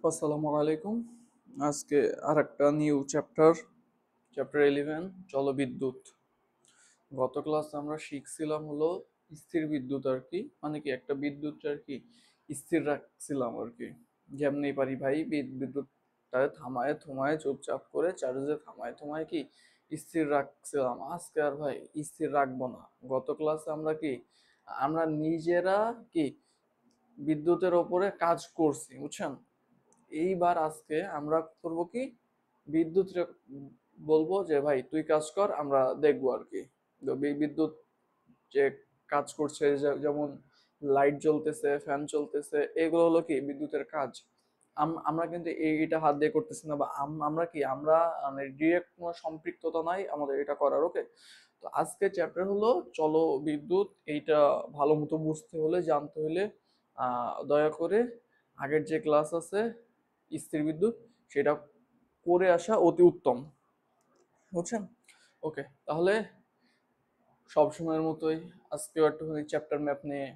আসসালামু আলাইকুম। আজকে আরেকটা নিউ চ্যাপ্টার 11 জলবিদ্যুৎ। গত ক্লাসে আমরা শিখছিলাম হলো স্থির বিদ্যুৎ আর কি, মানে কি একটা বিদ্যুৎ আর কি স্থির রাখছিলাম আর কি। যেমনি পারি ভাই বিদ্যুৎটা থামায় থুমায় চুপচাপ করে চার্জে থামায় থুমায় কি স্থির রাখছিলাম। আজকে আর ভাই স্থির রাখবো না। গত ক্লাসে আমরা নিজেরা কি বিদ্যুতের ওপরে কাজ করছি, বুঝছেন? এইবার আজকে আমরা করব কি, বিদ্যুৎ বলবো যে ভাই তুই কাজ কর, আমরা দেখবো আর কি। তো বিদ্যুৎ যে কাজ করছে, যেমন লাইট জ্বলতেছে, ফ্যান চলতেছে, এগুলো হলো কি বিদ্যুতের কাজ। আমরা কিন্তু এইটা হাত দিয়ে করতেছি না, বা আমরা মানে ডিরেক্ট কোনো সম্পৃক্ততা নাই আমাদের এটা করার। ওকে, তো আজকে চ্যাপ্টার হলো চলো বিদ্যুৎ। এইটা ভালো মতো বুঝতে হলে, জানতে হলে দয়া করে আগের যে ক্লাস আছে স্থির বিদ্যুৎ, সেটা করে আসা অতি উত্তম, বুঝছেন? ওকে, তাহলে সবসময়ের মতোই আজকেও একটুখানি চ্যাপ্টার ম্যাপ নিয়ে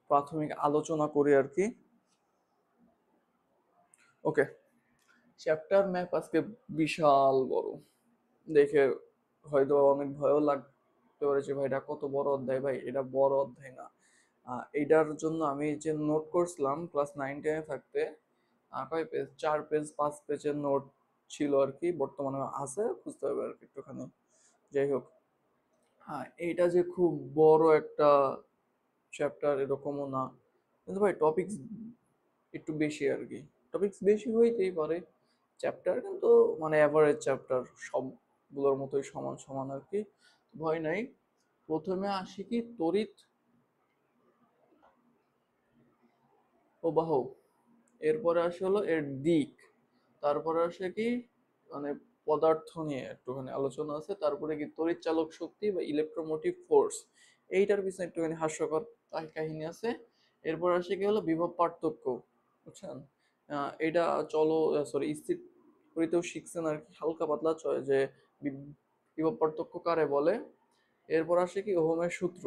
প্রাথমিক আলোচনা করি আর কি। ওকে, চ্যাপ্টার ম্যাপ আজকে বিশাল বড়, দেখে হয়তো অনেক ভয়ও লাগতে পারে যে ভাই এটা কত বড় অধ্যায়। ভাই এটা বড় অধ্যায় না। এইটার জন্য আমি যে নোট করছিলাম ক্লাস 9-10 থাকতে, কয় পেজ, 4 পেজ 5 পেজের নোট ছিল আর কি, বর্তমানে আছে, খুঁজতে হবে আর কি একটুখানি। যাই হোক, এইটা যে খুব বড় একটা চ্যাপ্টার এরকমও না, কিন্তু ভাই টপিকস একটু বেশি আর কি। টপিকস বেশি হইতেই পারে, চ্যাপ্টার কিন্তু মানে অ্যাভারেজ চ্যাপ্টার, সবগুলোর মতোই সমান সমান আর কি, ভয় নাই। প্রথমে আসি কি তড়িৎ প্রবাহ, এরপরে আসে হলো এর দিক, তারপরে আসে কি মানে পদার্থ নিয়ে একটুখানি আলোচনা আছে, তারপরে কি তড়িৎ চালক শক্তি বা ইলেকট্রোমোটিভ ফোর্স, এইটার পিছনে একটুখানি হাস্যকর কাহিনী আছে। এরপর আসে কি হলো বিভব পার্থক্য, বুঝছেন? এটা চলো সরি স্থির করিতেও শিখছেন আর কি, হালকা পাতলা চয় যে বিভব পার্থক্য কারে বলে। এরপর আসে কি ওহমের সূত্র,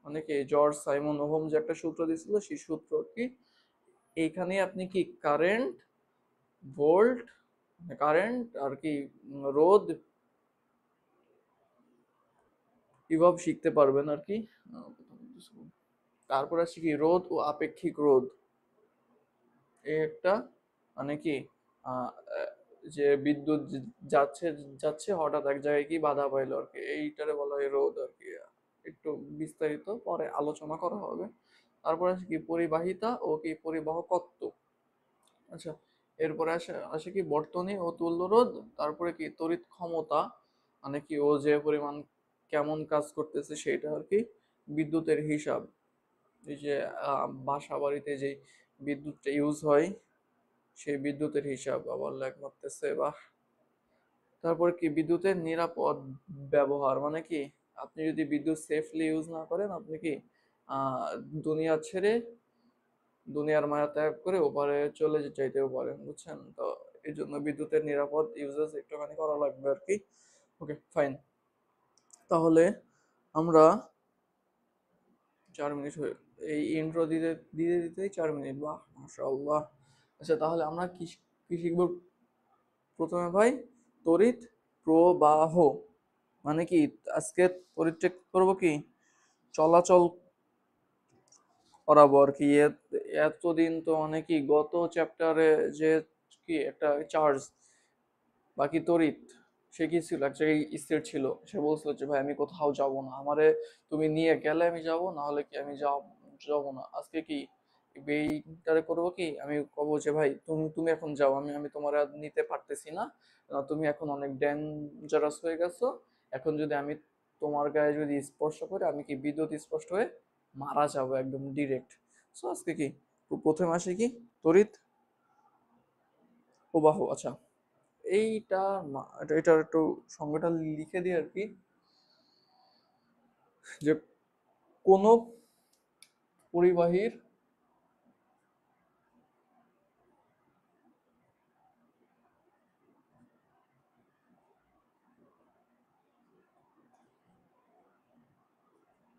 মানে কি জর্জ সাইমন ওহম যে একটা সূত্র দিছিল, সেই সূত্র কি এইখানে আপনি কি কারেন্ট, ভোল্ট, কারেন্ট আর কি রোধ, বিভব শিখতে পারবেন আর কি। তারপর আসছে কি রোধ ও আপেক্ষিক রোধ, এই একটা মানে কি আহ, যে বিদ্যুৎ যাচ্ছে যাচ্ছে হঠাৎ এক জায়গায় কি বাধা পাইলো আর কি, এইটারে বলা হয় রোধ আর কি। একটু বিস্তারিত পরে আলোচনা করা হবে। তারপর আসে কি পরিবাহিতা ও কি পরিবাহকত্ব। আচ্ছা, এরপরে আসে কি বর্তনী ও তুল্য রোধ। তারপরে কি তড়িৎ ক্ষমতা, মানে কি ও যে পরিমাণ কেমন কাজ করতেছে সেটা আর কি। বিদ্যুতের হিসাব, এই যে বাসা বাড়িতে যে বিদ্যুৎটা ইউজ হয়, সেই বিদ্যুতের হিসাব আবার লেখ করতেছে বা। তারপরে কি বিদ্যুতের নিরাপদ ব্যবহার, মানে কি আপনি যদি বিদ্যুৎ সেফলি ইউজ না করেন, আপনি কি আহ দুনিয়া ছেড়ে, দুনিয়ার মায়া ত্যাগ করে ওপারে চলে চাইতেও পারেন, বুঝছেন? তো এই জন্য বিদ্যুতের নিরাপদ ইউজেস একটুখানি করা লাগবে আর কি। ওকে, ফাইন। তাহলে আমরা 4 মিনিট হয়ে, এই ইন্ট্রো দিতে দিতে দিতেই 4 মিনিট, বাহ মাশাআল্লাহ। আচ্ছা, তাহলে আমরা কি কি শিখবো প্রথমে ভাই? তড়িৎ প্রবাহ, মানে কি আজকে তড়িৎ চেক করবো কি চলাচল করাবো আর কি। এতদিন তো মানে কি গত চ্যাপ্টারে যে কি একটা চার্জ বাকি তড়িৎ, সে কি ছিল এক জায়গায় স্থির ছিল, সে বলছিল যে ভাই আমি কোথাও যাব না, আমারে তুমি নিয়ে গেলে আমি যাব, না হলে কি আমি যাব না। আজকে কি এইটারে করবো কি, আমি কব যে ভাই তুমি তুমি এখন যাও, আমি আমি তোমার আর নিতে পারতেছি না, তুমি এখন অনেক ডেঞ্জারাস হয়ে গেছো। এখন যদি আমি তোমার গায়ে যদি স্পর্শ করে, আমি কি বিদ্যুৎ স্পষ্ট হয়ে মারা যাবো একদম ডিরেক্ট। সো আজকে কি প্রথমে আসে কি তড়িৎ প্রবাহ। আচ্ছা, এইটা এটার একটু সংজ্ঞাটা লিখে দিই আর কি, যে কোন পরিবাহীর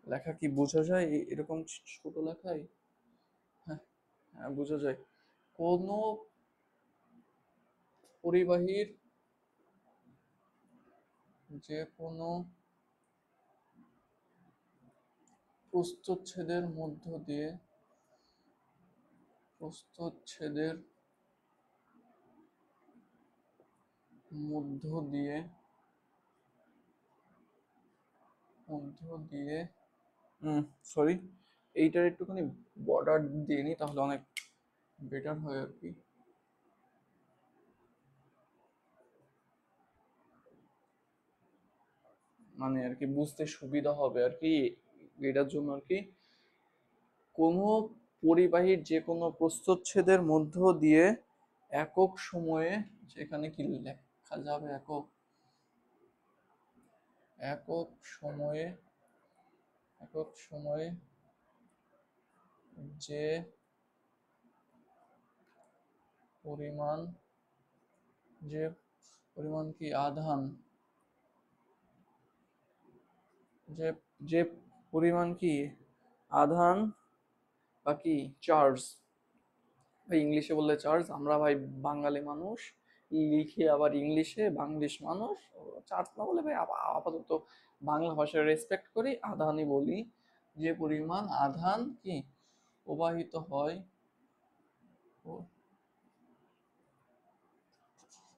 লেখা কি বোঝা যায় এরকম ছোট লেখায়? হ্যাঁ, হ্যাঁ বোঝা যায়। কোন পরিবাহীর যে কোনো প্রস্থচ্ছেদের মধ্য দিয়ে প্রস্থচ্ছেদের মধ্য দিয়ে মধ্য দিয়ে সরি, এইটার একটুখানি বর্ডার দিয়ে নি তাহলে অনেক বেটার হয় আর কি। মানে আর কি বুঝতে সুবিধা হবে আর কি, এটার জন্য আর কি। কোনো পরিবাহীর যে কোনো প্রস্থচ্ছেদের মধ্য দিয়ে একক সময়ে, সেখানে কি লেখা যাবে, একক একক সময়ে একক সময়ে যে পরিমাণ যে পরিমাণ কি আধান যে যে পরিমাণ কি আধান বা কি চার্জ, ভাই ইংলিশে বললে চার্জ, আমরা ভাই বাঙালি মানুষ, লিখে আবার ইংলিশে, বাংলিশ মানুষ, চার্জ না বলে ভাই আপাতত বাংলা ভাষায় রেসপেক্ট করি, আধানই বলি। যে পরিমাণ আধান কি প্রবাহিত হয়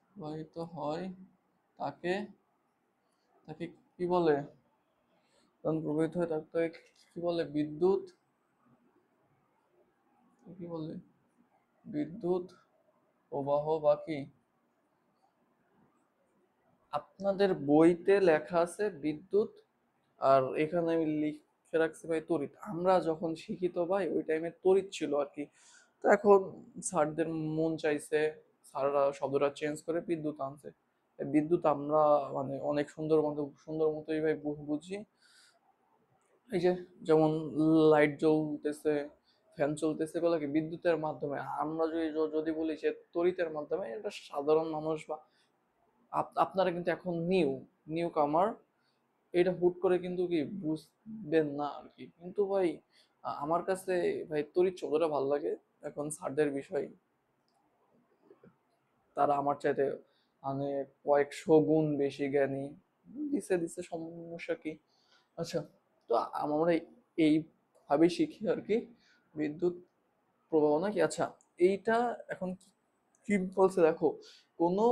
প্রবাহিত হয় তাকে তাকে কি বলে, যখন প্রবাহিত হয় তাকে কি বলে, বিদ্যুৎ, কি বলে, বিদ্যুৎ প্রবাহ বা কি। আপনাদের বইতে লেখা আছে বিদ্যুৎ, আর এখানে আমি লিখে রাখছি ভাই তড়িৎ। আমরা যখন শিক্ষিত ভাই ওই টাইমে তড়িৎ ছিল আর কি। তো এখন স্যারদের মন চাইছে, স্যাররা শব্দটা চেঞ্জ করে বিদ্যুৎ আনছে। এই বিদ্যুৎ আমরা মানে অনেক সুন্দর মতোই ভাই বুঝি। এই যে যেমন লাইট জ্বলতেছে, ফ্যান চলতেছে, এগুলো কি বিদ্যুতের মাধ্যমে। আমরা যদি বলি যে তড়িতের মাধ্যমে, এটা সাধারণ মানুষ বা আপনারা কিন্তু এখন নিউ কামার, এটা হুট করে কিন্তু কি বুঝবেন না আর কি। কিন্তু ভাই আমার কাছে ভাই তড়িৎ শব্দটা ভালো লাগে। এখন স্যারদের বিষয়, তারা আমার চাইতে মানে কয়েকশো গুণ বেশি জ্ঞানী, দিছে সমস্যা কি। আচ্ছা, তো আমরা এইভাবেই শিখি আর কি বিদ্যুৎ প্রবাহ নাকি। আচ্ছা, এইটা এখন কি বলছে দেখো, কোনো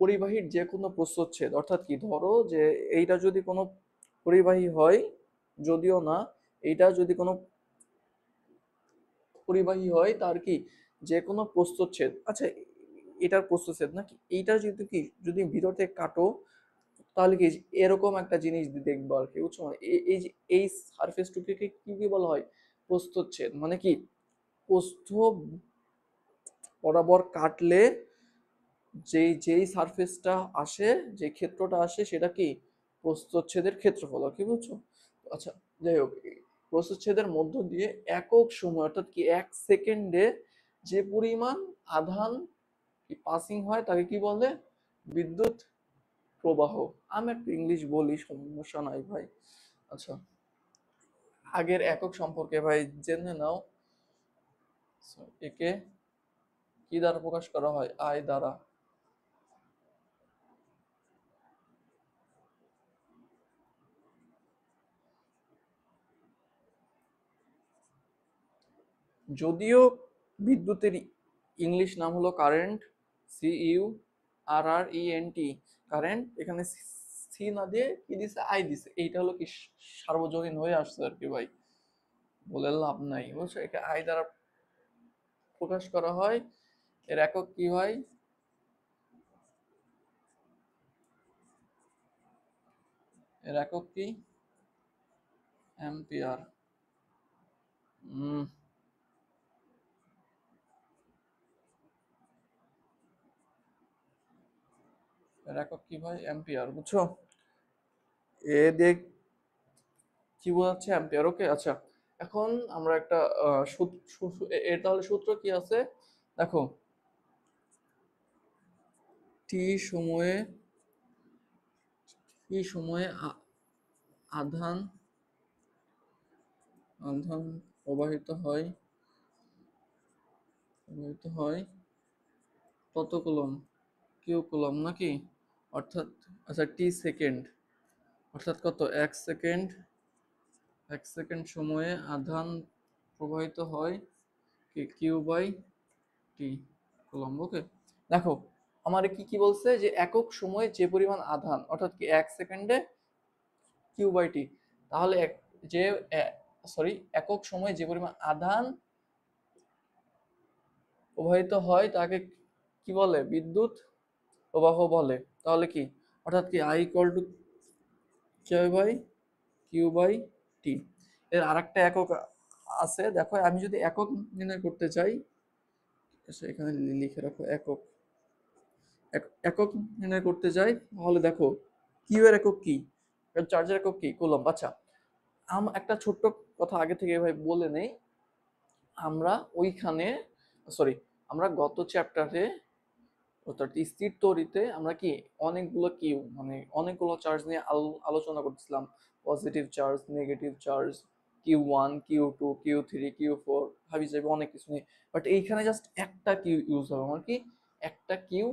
পরিবাহীর যে কোনো প্রস্থচ্ছেদ, অর্থাৎ কি ধরো যে এইটা যদি কোনো পরিবাহী হয়, যদিও না, এইটা যদি কোনো পরিবাহী হয় তার কি যে কোনো প্রস্থচ্ছেদ, আচ্ছা এটার প্রস্থচ্ছেদ নাকি, এইটা যদি কি যদি ভিতর থেকে কাটো, তাহলে কি এরকম একটা জিনিস দেখবো আর কি, বুঝছো। মানে এই যে এই সারফেসটুকে কি কি বলা হয়, প্রস্থচ্ছেদ। মানে কি প্রস্থ বরাবর কাটলে যেই সারফেসটা আসে, যে ক্ষেত্রটা আসে, সেটা কি প্রস্থচ্ছেদের ক্ষেত্রফল আর কি, বুঝছো। আচ্ছা, যাই হোক, প্রস্থচ্ছেদের মধ্য দিয়ে একক সময়, অর্থাৎ কি 1 সেকেন্ডে যে পরিমাণ আধান পাসিং হয় তাকে কি বলে, বিদ্যুৎ প্রবাহ। আমি একটু ইংলিশ বলি, সমস্যা নাই ভাই। আচ্ছা, আগের একক সম্পর্কে ভাই জেনে নাও। So, একে কি দ্বারা প্রকাশ করা হয়, আই দ্বারা। যদিও বিদ্যুতের ইংলিশ নাম হলো কারেন্ট, CURRENT, কারেন্ট। এখানে সি না দিয়ে কি দিছে, আই দিছে, এইটা হলো কি সার্বজনীন হয়ে আসছে আর কি ভাই, বলে লাভ নাই, বুঝছো। একে আই দ্বারা প্রকাশ করা হয়। এর একক কি হয়, এর একক কি, অ্যাম্পিয়ার। হম, এর একক কি ভাই, অ্যাম্পিয়ার, বুঝছো। এ দেখ কি বোঝাচ্ছে, অ্যাম্পিয়ার। ওকে, আচ্ছা, এখন আমরা একটা এর তাহলে সূত্র কি আছে দেখো, টি সময়ে আধান আধান প্রবাহিত হয় তত কুলম্ব। কিউ কুলম নাকি, অর্থাৎ আচ্ছা টি সেকেন্ড, অর্থাৎ কত, 1 সেকেন্ড, 1 সেকেন্ড সময়ে আধান প্রবাহিত হয় কি কিউ বাই টি কুলম্ব। ওকে, দেখো আমার কি কি বলছে যে একক সময়ে যে পরিমাণ আধান, অর্থাৎ কি 1 সেকেন্ডে কিউ বাই টি, তাহলে যে সরি একক সময়ে যে পরিমাণ আধান প্রবাহিত হয় তাকে কি বলে, বিদ্যুৎ প্রবাহ বলে। তাহলে কি, অর্থাৎ কি I equal to Q by T. এর আরেকটা একক আছে, দেখো আমি যদি একক নির্ণয় করতে চাই, এখানে লিখে রাখো একক, একক নির্ণয় করতে চাই, তাহলে দেখো কিউ এর একক কি, চার্জের একক কি, কুলম্ব। আচ্ছা একটা ছোট্ট কথা আগে থেকে ভাই বলে নেই, আমরা ওইখানে সরি আমরা গত চ্যাপ্টারে অর্থাৎ স্থির তড়িতে আমরা কি অনেকগুলো কিউ মানে অনেকগুলো চার্জ নিয়ে আলোচনা করতেছিলাম, positive charge, negative charge, Q1 Q2 Q3 Q4 ভাবি যাবে অনেক কিছু নিয়ে। বাট এইখানে জাস্ট একটা কিউ ইউজ হবে, আমার কি একটা কিউ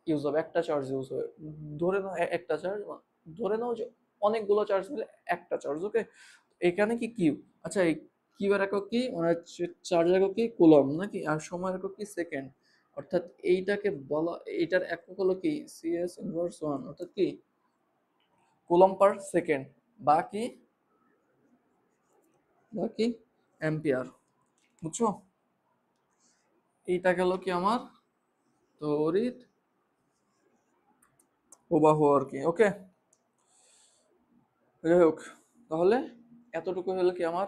ইউজ হবে, একটা চার্জ ইউজ হবে। ধরে নাও একটা চার্জ, ধরে নাও যে অনেকগুলো চার্জ মিলে একটা চার্জ। ওকে, এখানে কি কিউ, আচ্ছা এই কিউ এর একক কি, মানে চার্জের একক কি, কুলম্ব নাকি, আর সময়ের একক কি, সেকেন্ড। অর্থাৎ এইটাকে বলা, এইটার একক হলো কি সিএস ইনভার্স 1, অর্থাৎ কি কুলম্ব পার সেকেন্ড, বাকি বাকি অ্যাম্পিয়ার। বুঝছো, এইটা গেল কি আমার তড়িৎ প্রবাহ আর কি। ওকে, যাই হোক, তাহলে এতটুকু হলো কি আমার,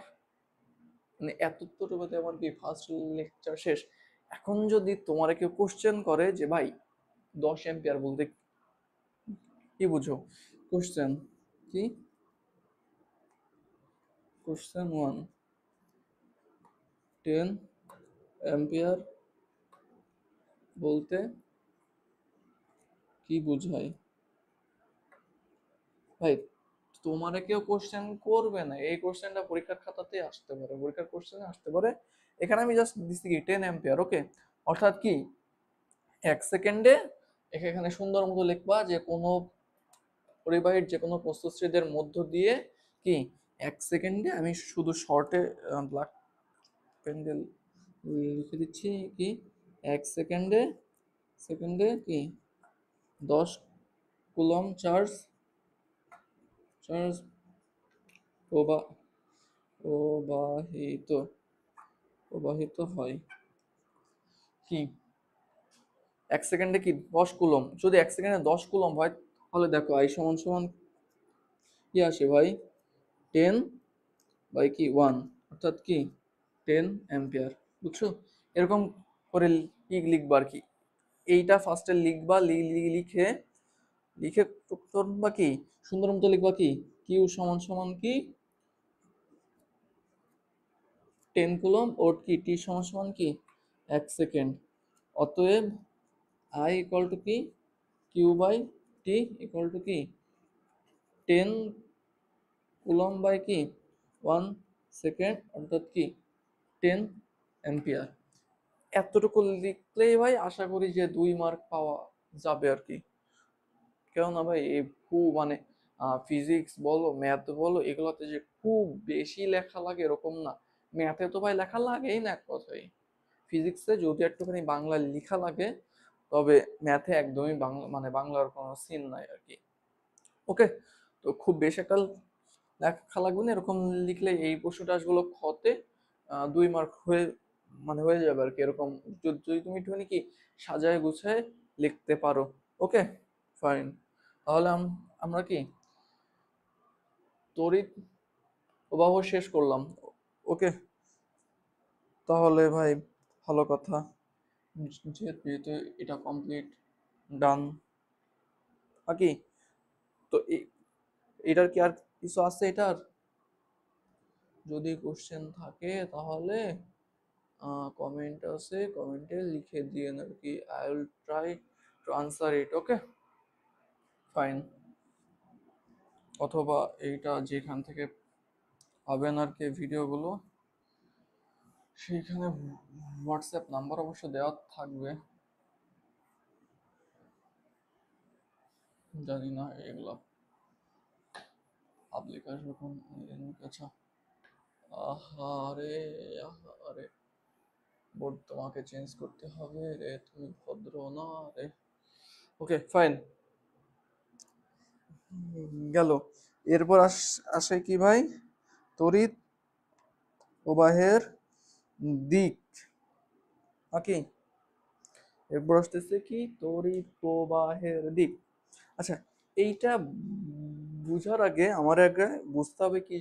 মানে এতটুকুতে আমার কি ফার্স্ট লেকচার শেষ। এখন যদি তোমার কেউ কোশ্চেন করে যে ভাই 10 এম্পিয়ার বলতে কি বুঝো, কোশ্চেন কি, কোশ্চেন 1, 10 এম্পিয়ার বলতে কি বুঝায়, ভাই তোমারে কেউ কোশ্চেন করবে না, এই কোশ্চেনটা পরীক্ষার খাতাতে আসতে পারে, পরীক্ষার কোশ্চেনে আসতে পারে। এখানে আমি জাস্ট দিচ্ছি কি 10 এম্পিয়ার। ওকে, অর্থাৎ কি 1 সেকেন্ডে, এখানে সুন্দর মতো লিখবা যে কোনো পরিবাহীর যে কোনো প্রস্থচ্ছেদের মধ্য দিয়ে কি 1 সেকেন্ডে, আমি শুধু শর্টে ব্ল্যাক পেন দিয়ে লিখে দিচ্ছি কি 1 সেকেন্ডে, কি 10 কুলম্ব চার্জ চার্জ প্রবাহিত প্রবাহিত হয়। কি 1 সেকেন্ডে কি 10 কুলম্ব, যদি 1 সেকেন্ডে 10 কুলম্ব হয়, তাহলে দেখো আই সমান সমান কি আসে ভাই, 10/1, অর্থাৎ কি 10 এম্পিয়ার। বুঝছো, এরকম করে লিখবা আর কি, এইটা ফার্স্টে লিখবা, লিখে লিখে করবা কি সুন্দর মতো লিখবা কি কিউ সমান সমান কি 10 কুলম্ব, ও কি টি সমান সমান কি 1 সেকেন্ড। অতএব আই ইকুয়াল টু কি Q by T equal to কি 10 কুলম্ব বাই কি 1 সেকেন্ড, অর্থাৎ কি 10 এম্পিয়ার। এতটুকু লিখলেই ভাই আশা করি যে 2 মার্ক পাওয়া যাবে আর কি। কেননা ভাই এই খুব মানে ফিজিক্স বলো ম্যাথ বলো এগুলোতে যে খুব বেশি লেখা লাগে এরকম না। ম্যাথে তো ভাই লেখা লাগেই না এক কথায়, ফিজিক্সে যদি একটুখানি বাংলা লেখা লাগে, তবে ম্যাথে একদমই বাংলা মানে বাংলার কোনো সিন নাই আর কি। ওকে, তো খুব বেশি একটা লেখা লাগবে না, এরকম লিখলে এই প্রশ্নটা আসলে খতে 2 মার্ক হয়ে মানে হয়ে যাবে আর কি। এরকম যদি তুমি একটুখানি কি সাজায় গুছায় লিখতে পারো। ওকে, ফাইন। তাহলে আমরা কি তড়িৎ প্রবাহ শেষ করলাম। ওকে, তাহলে ভাই ভালো কথা, যেহেতু এটা কমপ্লিট ডান নাকি, তো এটার কি আর কিছু আছে, এটার যদি কোশ্চেন থাকে তাহলে কমেন্ট আছে, কমেন্টে লিখে দিয়েন আর কি, I will try to answer it. Okay, fine. অথবা এইটা যেখান থেকে পাবেন আর কি ভিডিওগুলো, সেইখানে হোয়াটসঅ্যাপ নাম্বার অবশ্য দেওয়া থাকবে, জানি না এগুলো পাবলিক আসবে কোন। আচ্ছা, আহারে, আহারে, বোর্ড তোমাকে চেঞ্জ করতে হবে রে, তুমি ভদ্র না রে। ওকে ফাইন, গেল। এরপর আসে কি ভাই, তড়িৎ প্রবাহের দিক নাকি। এরপর আসতেছে কি, তড়িৎ প্রবাহের দিক। আচ্ছা, এইটা বুঝার আগে আমার আগে বুঝতে হবে কি,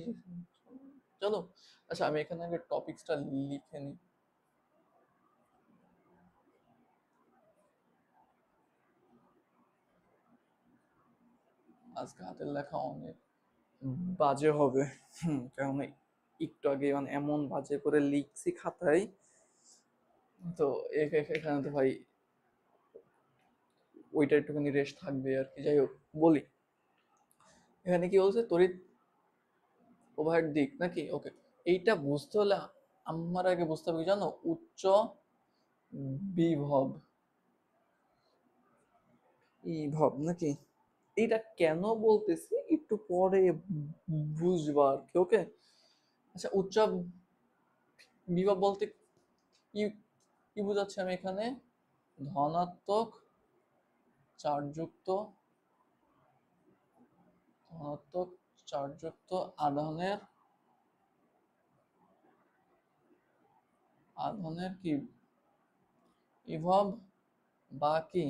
চলো। আচ্ছা, আমি এখানে আগে টপিকসটা লিখে নিই। আজকে হাতের লেখা অনেক বাজে হবে, কারণ একটু আগে মানে এমন বাজে করে লিখছি খাতায়, তো এখানে তো ভাই ওইটা একটুখানি রেস্ট থাকবে আর কি। যাই হোক, বলি এখানে কি বলছে, তড়িৎ প্রবাহের দিক নাকি। ওকে, এইটা বুঝতে হলে আমার আগে বুঝতে হবে কি জানো, উচ্চ বিভব, বিভব নাকি। এইটা কেন বলতেছি একটু পরে বুঝবা আর কি। ওকে, আচ্ছা, উচ্চ বিভব বলতে কি, কি বোঝাচ্ছি আমি এখানে, ধনাত্মক চার্জযুক্ত, ধনাত্মক চার্জযুক্ত আধানের, আধানের কি বিভব বা কি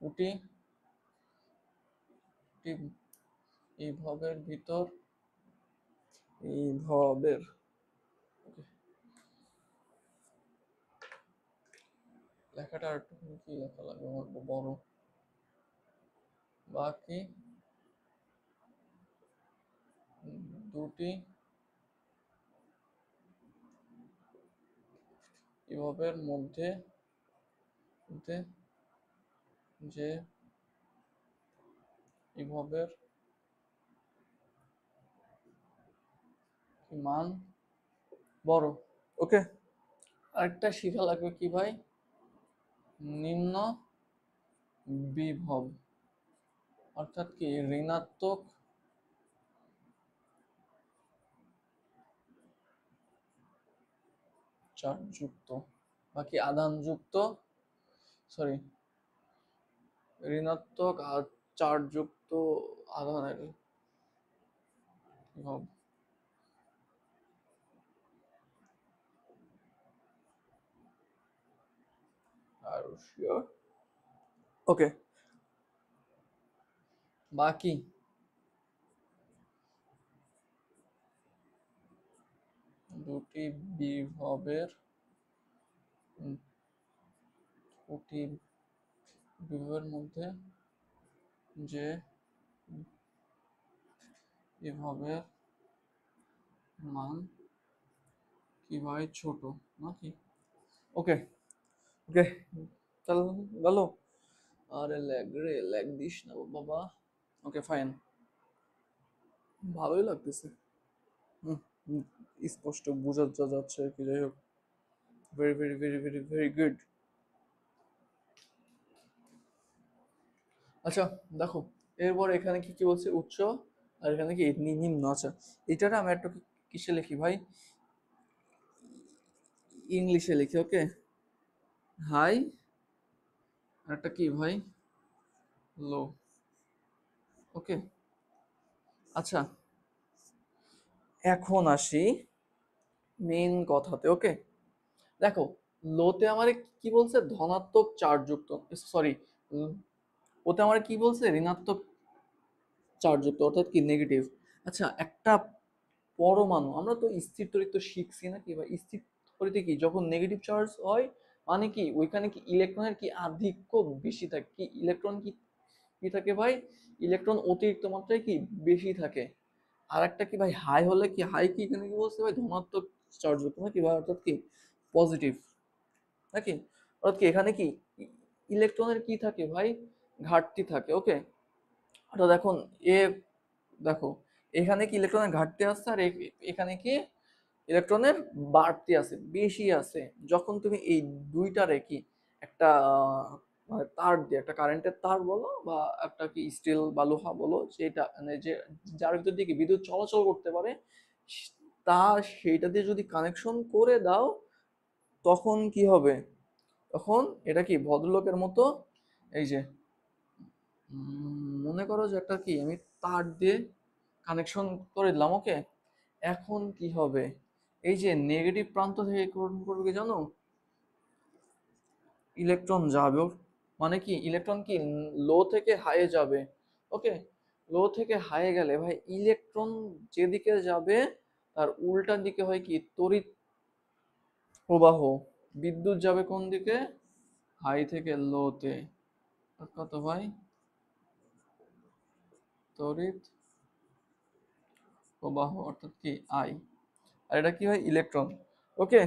উটি বিভবের ভিতর, বিভবের, লেখাটা আর একটু কি লেখা লাগবে আমার, বড়, বা কি দুটি বিভবের মধ্যে মধ্যে যে বিভবের মান বড়। ওকে, আরেকটা শিখা লাগবে কি ভাই, নিম্ন বিভব, অর্থাৎ কি ঋণাত্মক চার্জযুক্ত বা কি আধানযুক্ত, সরি, ঋণাত্মক আর চার্জযুক্ত আধানের বিভব। আর শিওর, ওকে, বাকি দুটি বিভবের, দুটি বিভবের মধ্যে যে বিভবের মান কি ভাই ছোট নাকি। ওকে, ওকে, চল, গেল। আরে ল্যাগ রে, ল্যাগ দিস না বাবা। ওকে ফাইন, ভালোই লাগতেছে। হুম, হুম, স্পষ্ট বোঝা যাচ্ছে আর কি। যাই হোক, very very very very very good. আচ্ছা, দেখো, এরপর এখানে কি কি বলছে, উচ্চ, আর এখানে কি নিম্ন। আচ্ছা, এটারে আমি একটু কিসে লিখি ভাই, ইংলিশে লিখি। ওকে, হাই, আর একটা কি ভাই, লো। ওকে, আচ্ছা, এখন আসি মেইন কথাতে। ওকে, দেখো, লোতে আমারে কি বলছে, ধনাত্মক চার্জযুক্ত, সরি, ওতে আমারে কি বলছে, ঋণাত্মক চার্জযুক্ত, অর্থাৎ কি নেগেটিভ। আচ্ছা, একটা পরমাণু, আমরা তো স্থির তড়িৎ তো শিখছি নাকি, বা স্থির তড়িতে কি যখন নেগেটিভ চার্জ হয়, মানে কি ওইখানে কি ইলেকট্রনের কি আধিক্য বেশি থাকে, কি ইলেকট্রন কি কি থাকে ভাই, ইলেকট্রন অতিরিক্ত মাত্রায় কি বেশি থাকে। আর একটা কি ভাই, হাই হলে কি, হাই কি এখানে কি বলছে ভাই, ধনাত্মক চার্জযুক্ত নাকি ভাই, অর্থাৎ কি পজিটিভ নাকি। অর্থাৎ কি এখানে কি ইলেকট্রনের কি থাকে ভাই, ঘাটতি থাকে। ওকে, অর্থাৎ এখন এ, দেখো, এখানে কি ইলেকট্রনের ঘাটতি আছে, আর এখানে কি ইলেকট্রনের বাড়তি আছে, বেশি আছে। যখন তুমি এই দুইটারে কি একটা মানে তার দিয়ে একটা কারেন্টের তার বলো বা একটা কি স্টিল বা লোহা বলো, যেটা মানে যে যার ভিতর দিয়ে কি বিদ্যুৎ চলাচল করতে পারে, তা সেইটা দিয়ে যদি কানেকশন করে দাও, তখন কি হবে? তখন এটা কি ভদ্রলোকের মতো, এই যে মনে করো যে একটা কি আমি তার দিয়ে কানেকশন করে দিলাম, ওকে। এখন কি হবে? এই যে নেগেটিভ প্রান্ত থেকে কোন করবে জানো? ইলেকট্রন যাবে মানে কি ইলেকট্রন কি লো থেকে হাইয়ে যাবে, ওকে। লো থেকে হাইয়ে গেলে ভাই ইলেকট্রন যেদিকে যাবে তার উল্টা দিকে হয় কি তড়িৎ প্রবাহ। বিদ্যুৎ যাবে কোন দিকে? হাই থেকে লোতে। কত ভাই? তড়িৎ প্রবাহ অর্থাৎ কি আই। আর এটা কি হয়? ইলেকট্রন, ওকে।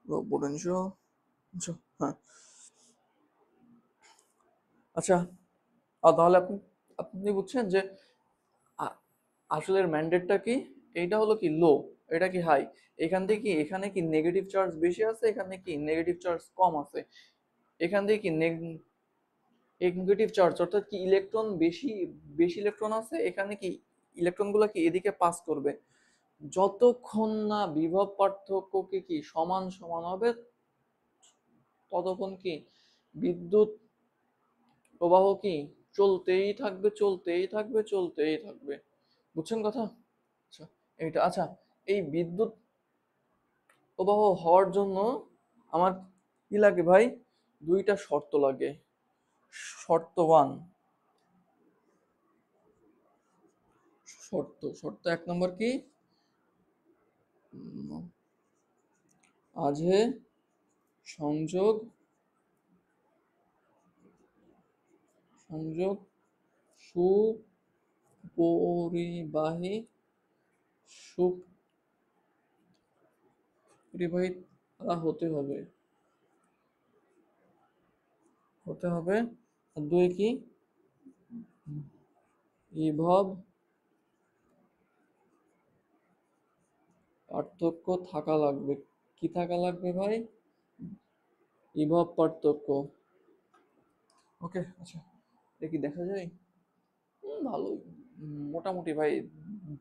লো পোটেনশিয়াল, আচ্ছা, হ্যাঁ, আচ্ছা। তাহলে আপনি আপনি বুঝছেন যে আ- আসলে ম্যান্ডেটটা কি? এইটা হলো কি লো, এটা কি হাই। এখান থেকে কি এখানে কি নেগেটিভ চার্জ বেশি আছে, এখানে কি নেগেটিভ চার্জ কম আছে। এখান থেকে কি নেগেটিভ চার্জ অর্থাৎ কি ইলেকট্রন বেশি, বেশি ইলেকট্রন আছে এখানে, কি ইলেকট্রন গুলা কি এদিকে পাস করবে। যতক্ষণ না বিভব পার্থক্যকে কি সমান সমান হবে, ততক্ষণ কি বিদ্যুৎ প্রবাহ কি চলতেই থাকবে, চলতেই থাকবে, চলতেই থাকবে। বুঝছেন কথা? আচ্ছা, এইটা আচ্ছা। এই বিদ্যুৎ প্রবাহ হওয়ার জন্য আমার কি লাগে ভাই? দুইটা শর্ত লাগে। শর্ত ওয়ান, শর্ত এক নম্বর কি? উম, আঝে সংযোগ, সংযোগ সুপরিবাহী, সুপরিবাহী তারা হতে হবে, হতে হবে। আর দুই কি? বিভব পার্থক্য থাকা লাগবে। কি থাকা লাগবে ভাই? বিভব পার্থক্য, ওকে। আচ্ছা, এটা কি দেখা যায়? ভালোই, মোটামুটি ভাই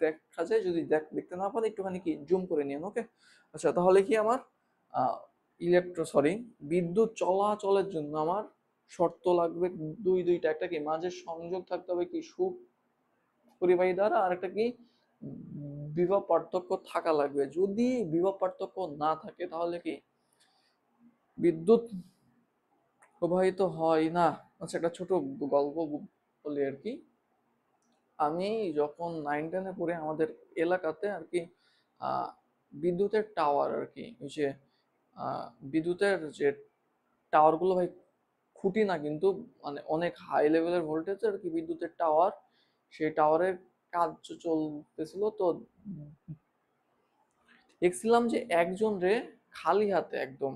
দেখা যায়। যদি দেখতে না পারে একটুখানি কি জুম করে নিন, ওকে। আচ্ছা, তাহলে কি আমার বিদ্যুৎ চলাচলের জন্য আমার শর্ত লাগবে দুইটা। একটা কি মাঝে সংযোগ থাকতে হবে কি সুপরিবাহী দ্বারা, আর একটা কি বিভব পার্থক্য থাকা লাগবে। যদি বিভব পার্থক্য না থাকে তাহলে কি বিদ্যুৎ প্রবাহিত হয় না। আচ্ছা, একটা ছোট গল্প বলি আর কি। আমি যখন 9-10-এ পড়ি, আমাদের এলাকাতে আর কি আহ, বিদ্যুতের টাওয়ার আর কি, ওই যে বিদ্যুতের যে টাওয়ারগুলো ভাই, খুঁটি না কিন্তু, মানে অনেক হাই লেভেলের ভোল্টেজ আর কি বিদ্যুতের টাওয়ার। সেই টাওয়ারের কাজ চলতেছিল তো, দেখছিলাম যে একজন রে খালি হাতে একদম,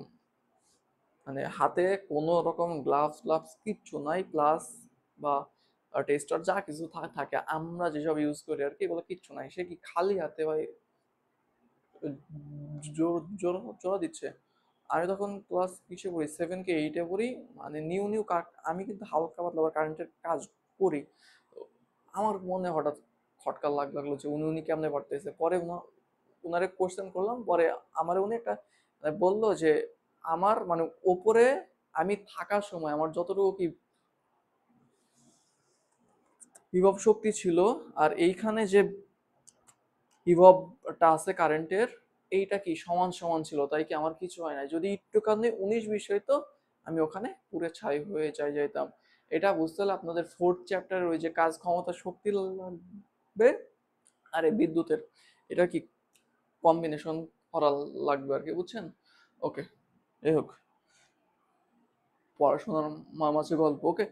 মানে হাতে কোনো রকম গ্লাভস গ্লাভস কিচ্ছু নাই, প্লাস বা টেস্টার যা কিছু থাকে আমরা যেসব ইউজ করি আর কি, এগুলো কিচ্ছু নাই। সে কি খালি হাতে ভাই জোর জোর জোড়া দিচ্ছে। আমি তখন ক্লাস কিসে পড়ি, 7 কি 8-এ পড়ি। মানে নিউ নিউ আমি কিন্তু হালকা পাতলা কারেন্টের কাজ করি। তো আমার মনে হঠাৎ খটকা লাগলো যে উনি কেমনে পারতেছে। পরে উনারে কোশ্চেন করলাম, পরে আমার উনি একটা মানে বললো যে আমার মানে ওপরে আমি থাকার সময় আমার যতটুকু কি বিভব শক্তি ছিল, আর এইখানে যে বিভবটা আছে কারেন্টের, এইটা কি সমান সমান ছিল, তাই কি আমার কিছু হয় না। যদি একটুখানি 19-20 হইতো, আমি ওখানে পুরো ছাই হয়ে যাইতাম। এটা বুঝতে হলে আপনাদের 4th চ্যাপ্টারের ওই যে কাজ ক্ষমতা শক্তি লাগবে আর এই বিদ্যুতের, এটা কি কম্বিনেশন করা লাগবে আর কি, বুঝছেন? ওকে, এই হোক, পড়াশোনার মাঝে গল্প, ওকে।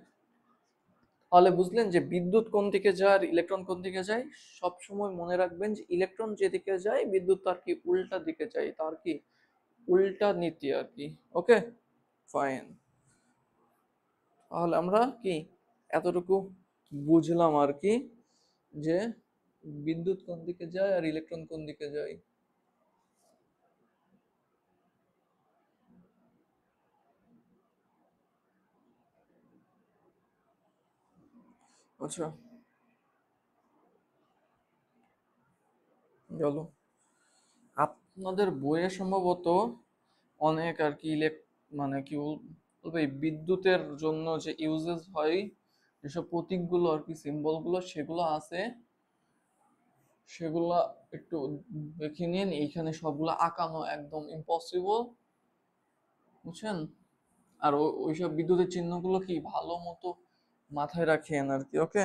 তাহলে বুঝলেন যে বিদ্যুৎ কোন দিকে যায় আর ইলেকট্রন কোন দিকে যায়। সব সময় মনে রাখবেন যে ইলেকট্রন যেদিকে যায় বিদ্যুৎ তার কি উল্টা দিকে যায়, তার কি উল্টা নীতি আর কি, ওকে। ফাইন, তাহলে আমরা কি এতটুকু বুঝলাম আর কি, যে বিদ্যুৎ কোন দিকে যায় আর ইলেকট্রন কোন দিকে যায়। আচ্ছা, গেল। আপনাদের বইয়ে সম্ভবত অনেক আর কি মানে কি বলবো, এই বিদ্যুতের জন্য যে ইউজেস হয় যেসব প্রতীকগুলো আর কি, সিম্বলগুলো সেগুলো আছে, সেগুলা একটু দেখে নিন। এইখানে সবগুলো আঁকানো একদম ইম্পসিবল, বুঝছেন? আর ওইসব বিদ্যুতের চিহ্নগুলো কি ভালো মতো মাথায় রাখেন আর কি, ওকে?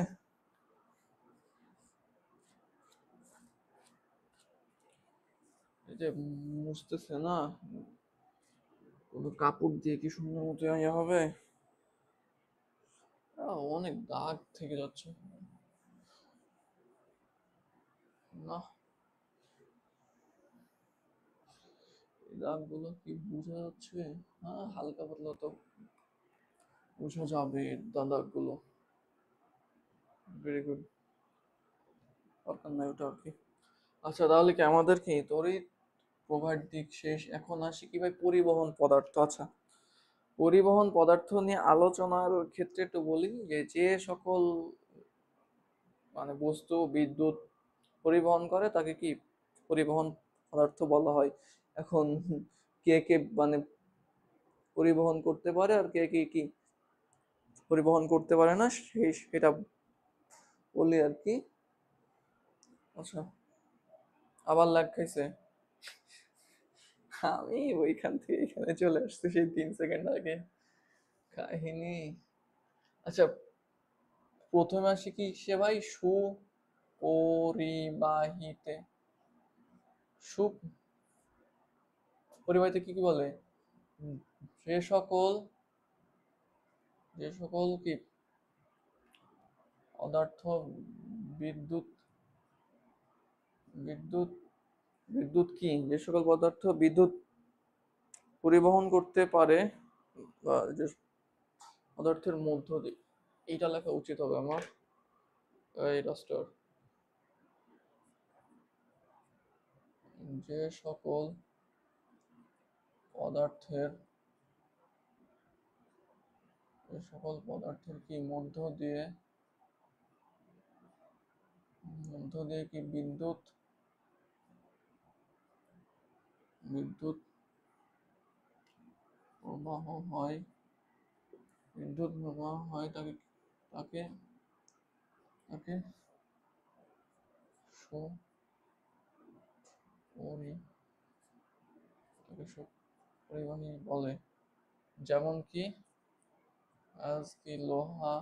এই যে মুছতেছে না, কোনো কাপড় দিয়ে কি সুন্দর মতো ইয়ে হবে? অনেক দাগ থেকে যাচ্ছে। না, এই দাগগুলো কি বোঝা যাচ্ছে? হ্যাঁ, হালকা পাতলা তো বোঝা যাবে দাগগুলো। ভেরি গুড, দরকার নাই ওটা আর কি। আচ্ছা, তাহলে কি আমাদের কি তড়িৎ প্রবাহের দিক শেষ, এখন আসি কি ভাই পরিবহন পদার্থ। আচ্ছা, পরিবহন পদার্থ নিয়ে আলোচনার ক্ষেত্রে একটু বলি যে যে সকল মানে বস্তু বিদ্যুৎ পরিবহন করে তাকে কি পরিবহন পদার্থ বলা হয়। এখন কে কে মানে পরিবহন করতে পারে আর কে কে কি পরিবহন করতে পারে না সেটা বলি আর কি। আচ্ছা, আবার ল্যাগ খাইছে। আমি ওইখান থেকে এখানে চলে আসছি সেই 3 সেকেন্ড আগে। কাহিনী। আচ্ছা, প্রথমে আসি কি সে ভাই সুপরিবাহিতে, সু পরিবাহিতে কি কি বলে? উম, যে সকল যে সকল কি পদার্থ বিদ্যুৎ বিদ্যুৎ বিদ্যুৎ কি যে সকল পদার্থ বিদ্যুৎ পরিবহন করতে পারে, বা যে পদার্থের মধ্য দিয়ে, এইটা লেখা উচিত হবে আমার। এই রাস্টার, যে সকল পদার্থের কি মধ্য দিয়ে কি বিদ্যুৎ বিদ্যুৎ প্রবাহ হয়, তাকে তাকে তাকে সুপরি তাকে সুপরিবাহী বলে। যেমন কি আজ কি লোহা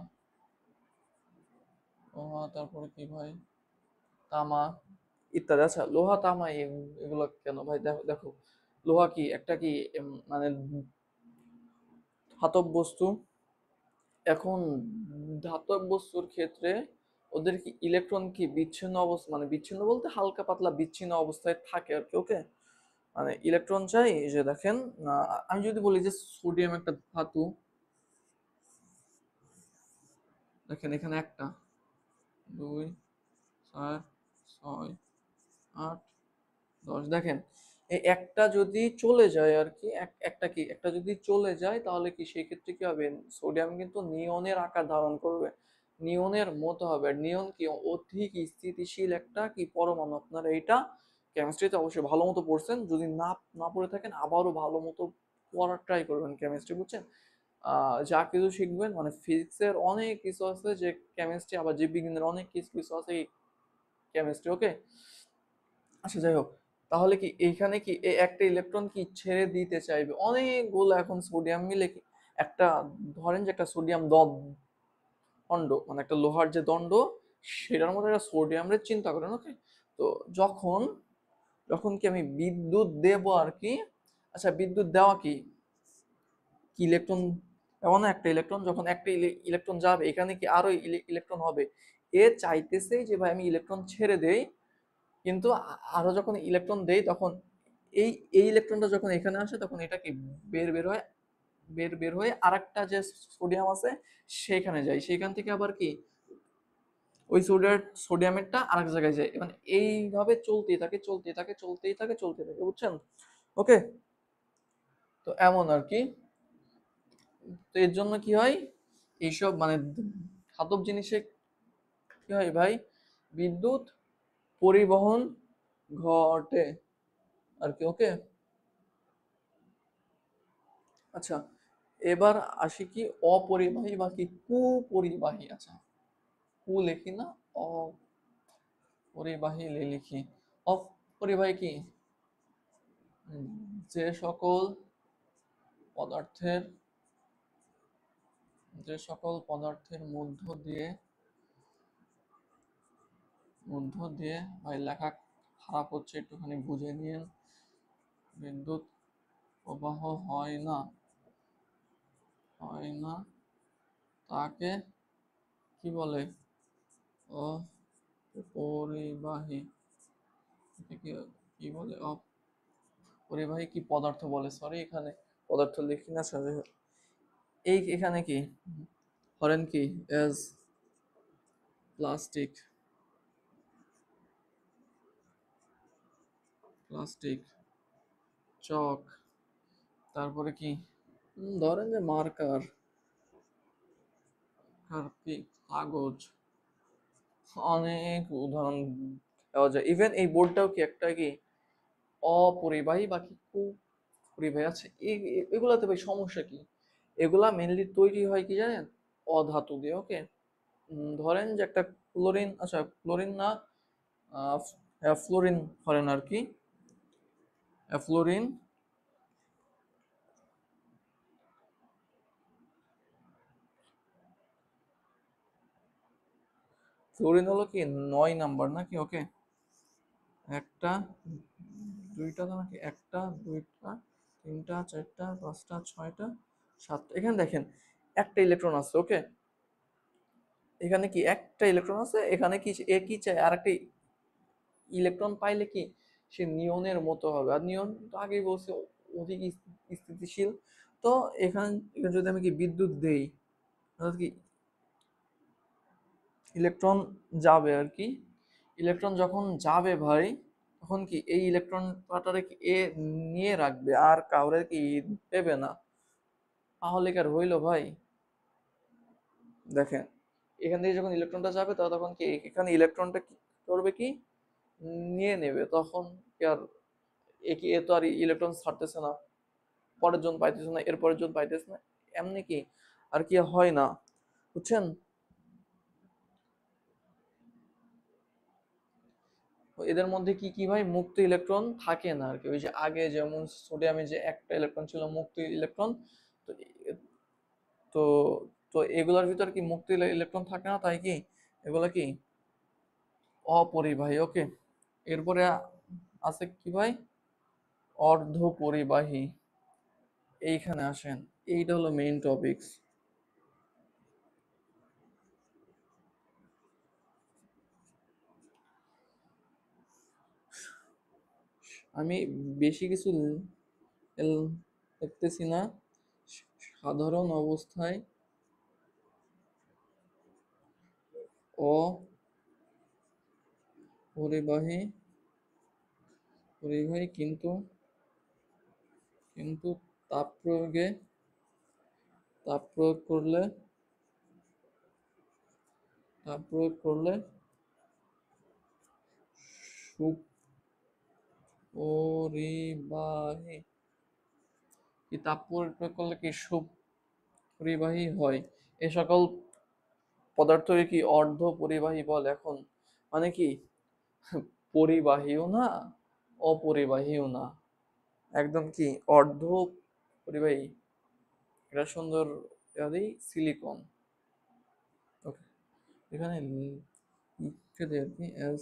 তারপরে কি ভাই তামা ইত্যাদি। আচ্ছা, লোহা তামা এগুলো কেন ভাই? দেখো দেখো, লোহা কি একটা কি মানে ধাতব বস্তু। এখন ধাতব বস্তুর ক্ষেত্রে ওদের কি ইলেকট্রন কি বিচ্ছিন্ন অবস্থা, মানে বিচ্ছিন্ন বলতে হালকা পাতলা বিচ্ছিন্ন অবস্থায় থাকে আর কি, ওকে? মানে ইলেকট্রন চাই, এই যে দেখেন, আমি যদি বলি যে সোডিয়াম একটা ধাতু, দেখেন এখানে একটা, দুই, চার, ছয়, আট, 10, দেখেন এই একটা যদি চলে যায় আর কি, একটা যদি চলে যায় তাহলে কি সেই ক্ষেত্রে কি হবে? সোডিয়াম কিন্তু নিয়নের আকার ধারণ করবে, নিয়নের মতো হবে। আর নিয়ন কি অধিক স্থিতিশীল একটা কি পরমাণু। আপনারা এটা কেমিস্ট্রিতে অবশ্যই ভালো মতো পড়ছেন, যদি না না পড়ে থাকেন আবারও ভালো মতো পড়ার ট্রাই করবেন কেমিস্ট্রি, বুঝছেন? যা কিছু শিখবেন মানে ফিজিক্সের অনেক কিছু আছে যে কেমিস্ট্রি, আবার জীববিজ্ঞানের অনেক কিছু কিছু আছে কেমিস্ট্রি, ওকে? আচ্ছা, যাই হোক, তাহলে কি এইখানে কি এই একটা ইলেকট্রন কি ছেড়ে দিতে চাইবে অনেকগুলো এখন সোডিয়াম মিলে কি একটা, ধরেন যে একটা সোডিয়াম দণ্ড, মানে একটা লোহার যে দণ্ড, সেটার মধ্যে একটা সোডিয়ামের চিন্তা করেন, ওকে? তো যখন যখন কি আমি বিদ্যুৎ দেব আর কি, আচ্ছা বিদ্যুৎ দেওয়া কি কি ইলেকট্রন, এমন একটা ইলেকট্রন, যখন একটা ইলেকট্রন যাবে এখানে কি আরো ইলেকট্রন হবে। এ চাইতেছে যে ভাই আমি ইলেকট্রন ছেড়ে দেই, কিন্তু আরো যখন ইলেকট্রন দেই তখন এই এই ইলেকট্রনটা যখন এখানে আসে তখন এটা কি বের বের হয়, বের হয়ে আরেকটা যে সোডিয়াম আছে সেখানে যায়, সেখান থেকে আবার কি ওই সোডিয়ামেরটা আরেক জায়গায় যায়, মানে এইভাবে চলতেই থাকে, বুঝছেন? ওকে, তো এমন আর কি। তো এর জন্য কি হয়, এইসব মানে ধাতব জিনিসে কি হয় ভাই, বিদ্যুৎ পরিবহন ঘটে আর কি। ওকে, আচ্ছা এবার আসি কি অপরিবাহী বা কি কুপরিবাহী। আচ্ছা কু লিখি না, অপরিবাহী লিখি। অপরিবাহী কি, যে সকল পদার্থের মধ্য দিয়ে ভাই লেখা খারাপ হচ্ছে, একটুখানি বুঝে নিন। বিদ্যুৎ প্রবাহ হয় না তাকে কি বলে, অপরিবাহী। এটাকে কি বলে, অপরিবাহী কি পদার্থ বলে, সরি এখানে পদার্থ লিখি না স্যার। এই এখানে কি ধরেন কি এজ প্লাস্টিক, চক, তারপরে কি ধরেন যে মার্কার, আর কি কাগজ, অনেক উদাহরণ দেওয়া যায়। ইভেন এই বোর্ডটাও কি একটা কি অপরিবাহী বা কি কুপরিবাহী আছে। এগুলাতে ভাই সমস্যা কি, এগুলা মেনলি তৈরি হয় কি জানেন, অধাতু দিয়ে। ওকে, ধরেন যে একটা ক্লোরিন, আচ্ছা ক্লোরিন না, ফ্লোরিন ধরেন আর কি, ফ্লোরিন, হলো কি 9 নাম্বার নাকি। ওকে, একটা দুইটা তো নাকি, একটা দুইটা তিনটা চারটা পাঁচটা ছয়টা সাতটা, এখানে দেখেন একটা ইলেকট্রন আছে। ওকে, এখানে কি একটা ইলেকট্রন আছে, এখানে কি এ কি চায়, আর একটা ইলেকট্রন পাইলে কি সে নিয়নের মতো হবে। আর নিয়ন তো আগেই বলছে অধিক স্থিতিশীল। তো এখানে যদি আমি কি বিদ্যুৎ দেই, অর্থাৎ কি ইলেকট্রন যাবে আর কি, ইলেকট্রন যখন যাবে ভাই, তখন কি এই ইলেকট্রন পাটারে কি এ নিয়ে রাখবে আর কাউরে কি দেবে না। তাহলে কি আর হইলো ভাই, দেখেন এখান থেকে যখন ইলেকট্রনটা যাবে তখন কি এখানে ইলেকট্রনটা কি করবে, কি নিয়ে নেবে। তখন কি আর এ তো আর ইলেকট্রন ছাড়তেছে না, পরের জন পাইতেছে না, এর পরের জন পাইতেছে না, এমনি কি আর কি হয় না, বুঝছেন। তো এদের মধ্যে কি কি ভাই, মুক্ত ইলেকট্রন থাকে না আর কি। ওই যে আগে যেমন সোডিয়ামে যে একটা ইলেকট্রন ছিল মুক্ত ইলেকট্রন, তো তো তো এগুলোর ভিতর কি মুক্ত ইলেকট্রন থাকে না, তাই কি এগুলা কি অপরিবাহী। ওকে, এরপরে আছে কি ভাই, অর্ধ পরিবাহী। এইখানে আসেন, এইটা হলো মেইন টপিকস। আমি বেশি কিছু লিখতেছি না, সাধারণ অবস্থায় অপরিবাহী কিন্তু কিন্তু তাপ প্রয়োগে তাপ প্রয়োগ করলে তাপ প্রয়োগ করলে সুপরিবাহী, কি তাপ প্রয়োগ করলে কি সুপরিবাহী হয়। এ সকল পদার্থকে কি অর্ধ পরিবাহী বলে। এখন মানে কি পরিবাহীও না অপরিবাহীও না, একদম কি অর্ধ পরিবাহী। এটা সুন্দর সিলিকন। ওকে, এখানে লিখে দিই আর কি অ্যাজ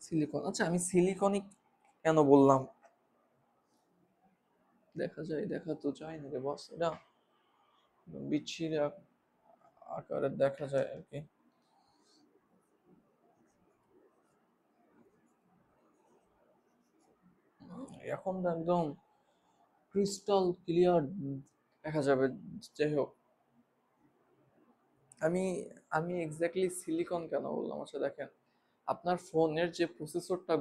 সিলিকন। আচ্ছা আমি সিলিকনিক কেন বললাম, দেখা তো যায় না রে বস, এটা বিচ্ছিরি আকারে দেখা যায় আর কি। এখন তো একদম ক্রিস্টাল ক্লিয়ার দেখা যাবে। যাই হোক, আমি আমি এক্স্যাক্টলি সিলিকন কেন বললাম, আচ্ছা দেখেন আপনার ফোনের যে প্রসেসরটা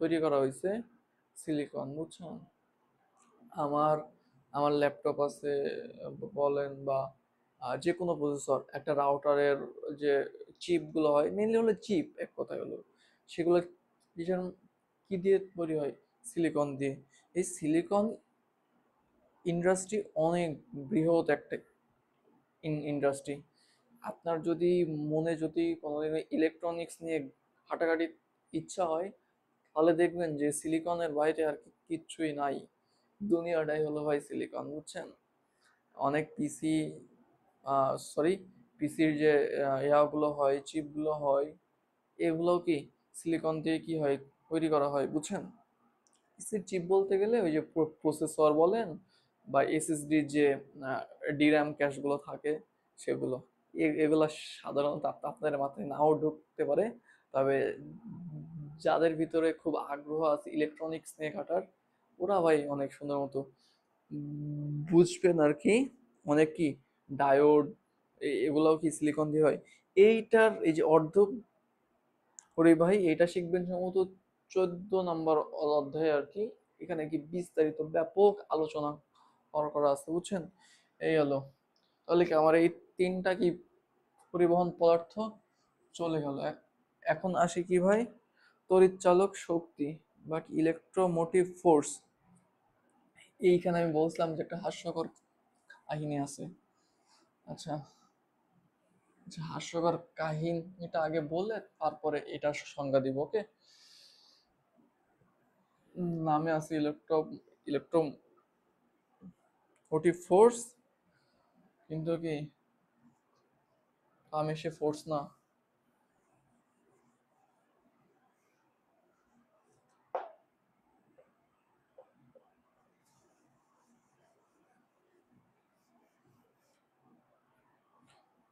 তৈরি করা হয়েছে সিলিকন, বুঝছেন। আমার আমার ল্যাপটপ আছে বলেন, বা যে কোনো প্রসেসর, একটা রাউটারের যে চিপগুলো হয়, মেইনলি হলো চিপ, এক কথায় হলো সেগুলো কিসের, কি দিয়ে তৈরি হয়? সিলিকন দিয়ে। এই সিলিকন ইন্ডাস্ট্রি অনেক বৃহৎ একটা ইন্ডাস্ট্রি। আপনার যদি মনে যদি কোনোদিন ইলেকট্রনিক্স নিয়ে ঘাটাঘাটির ইচ্ছা হয়, তাহলে দেখবেন যে সিলিকনের বাইরে আর কিচ্ছুই নাই। দুনিয়াটাই হলো ভাই সিলিকন, বুঝছেন? অনেক পিসি, সরি, পিসির যে ইয়াগুলো হয়, চিপগুলো হয়, এগুলোও কি সিলিকন দিয়ে কি হয়, তৈরি করা হয়, বুঝছেন? পিসির চিপ বলতে গেলে ওই যে প্রসেসর বলেন বা এসএসডির যে ডিরাম ক্যাশগুলো থাকে, সেগুলো, এগুলো সাধারণত আপনাদের মাথায় নাও ঢুকতে পারে। তবে যাদের ভিতরে খুব আগ্রহ আছে ইলেকট্রনিক্স নিয়ে ঘাটার, ওরা ভাই অনেক সুন্দর মতো বুঝবেন আর কি। অনেক কি ডায়োড, এগুলোও কি সিলিকন দিয়ে হয়। এইটার এই যে অর্ধ পরিবাহী, এটা শিখবেন সম্ভবত 14 নম্বর অধ্যায় আর কি। এখানে কি বিস্তারিত ব্যাপক আলোচনা করা আছে, বুঝছেন? এই হলো। তাহলে কি আমার এই তিনটা কি পরিবহন পদার্থ চলে গেল। এখন আসি কি ভাই, তড়িৎচালক শক্তি বা ইলেকট্রোমোটিভ ফোর্স। এইখানে আমি বলছিলাম যে একটা হাস্যকর কাহিনী আছে। আচ্ছা, আচ্ছা, হাস্যকর কাহিনীটা আগে বলে তারপরে এটার সংজ্ঞা দিব, ওকে? নামে আছে ইলেকট্রোমোটিভ ফোর্স, কিন্তু কি আমি সে ফোর্স না।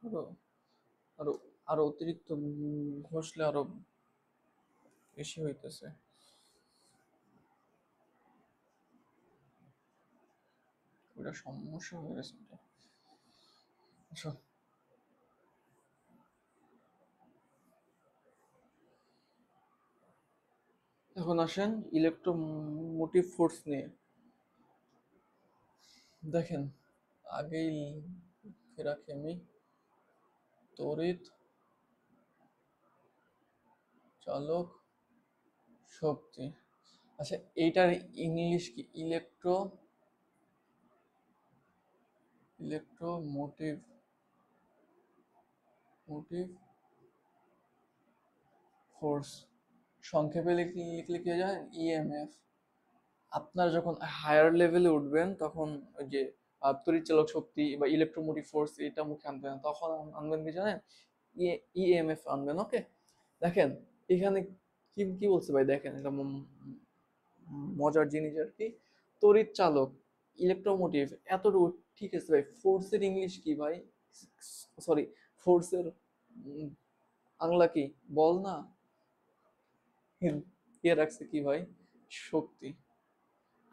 আরো আরো আরো অতিরিক্ত ঘষলে আরো বেশি হইতেছে। ওটা সমস্যা হয়ে গেছে ওটা। আচ্ছা, এখন আসেন ইলেকট্রোমোটিভ ফোর্স নিয়ে। দেখেন, আগেই লিখে রাখি আমি, তড়িৎ চালক শক্তি। আচ্ছা, এইটার ইংলিশ কি? ইলেকট্রোমোটিভ মোটিভ ফোর্স, সংক্ষেপে লিখলে কি হয়ে যায়? ইএমএফ। আপনার যখন হায়ার লেভেলে উঠবেন তখন ওই যে তড়িৎচালক শক্তি বা ইলেকট্রোমোটিভ ফোর্স এটা মুখে আনবেন না, তখন আনবেন কি জানেন? ইএমএফ আনবেন, ওকে? দেখেন, এখানে কি কি বলছে ভাই, দেখেন এটা মজার জিনিস আর কি। তড়িৎ চালক, ইলেকট্রোমোটিভ, এতটুকু ঠিক আছে ভাই। ফোর্সের ইংলিশ কি ভাই? সরি, ফোর্সের বাংলা কি? বল না, ইয়ে রাখছে কি ভাই? শক্তি।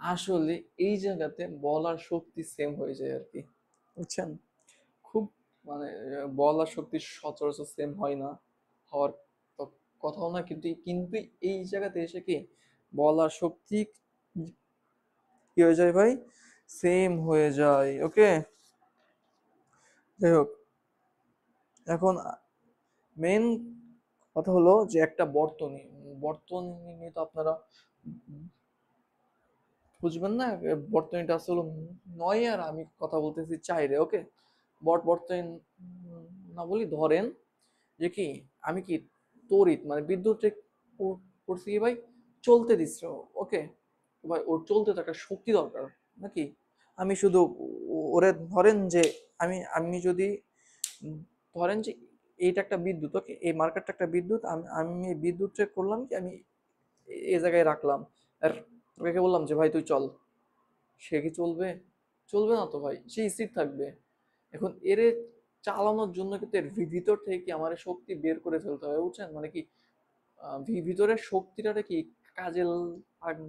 আসলে এই জায়গাতে বল আর শক্তি সেম হয়ে যায় আর কি, বুঝছেন? খুব মানে বল আর শক্তি সচরাচর সেম হয় না, হওয়ার তো কথাও না, কিন্তু কিন্তু এই জায়গাতে এসে কি বল আর শক্তি কি হয়ে যায় ভাই? সেম হয়ে যায়, ওকে? যাই হোক, এখন মেন কথা হলো যে একটা বর্তনী, বর্তনী তো আপনারা বুঝবেন না। বর্তনীটা আসলে নয়, আর আমি কথা বলতেছি চাইরে, ওকে? বর্তনী না বলি, ধরেন যে কি আমি কি তড়িৎ মানে বিদ্যুৎ করছি কি ভাই, চলতে দিচ্ছ, ওকে? ভাই ওর চলতে তো একটা শক্তি দরকার নাকি? আমি শুধু ওরে ধরেন যে আমি আমি যদি ধরেন যে এইটা একটা বিদ্যুৎ, ওকে? এই মার্কারটা একটা বিদ্যুৎ, আমি এই বিদ্যুৎটা করলাম কি, আমি এই জায়গায় রাখলাম, আর ওকে বললাম যে ভাই তুই চল। সে কি চলবে? চলবে না তো ভাই, সে স্থির থাকবে। এখন এর চালানোর জন্য কিন্তু এর ভিতর থেকে কি আমার শক্তি বের করে ফেলতে হবে, বুঝছেন? মানে কি ভিতরের শক্তিটারে কি কাজে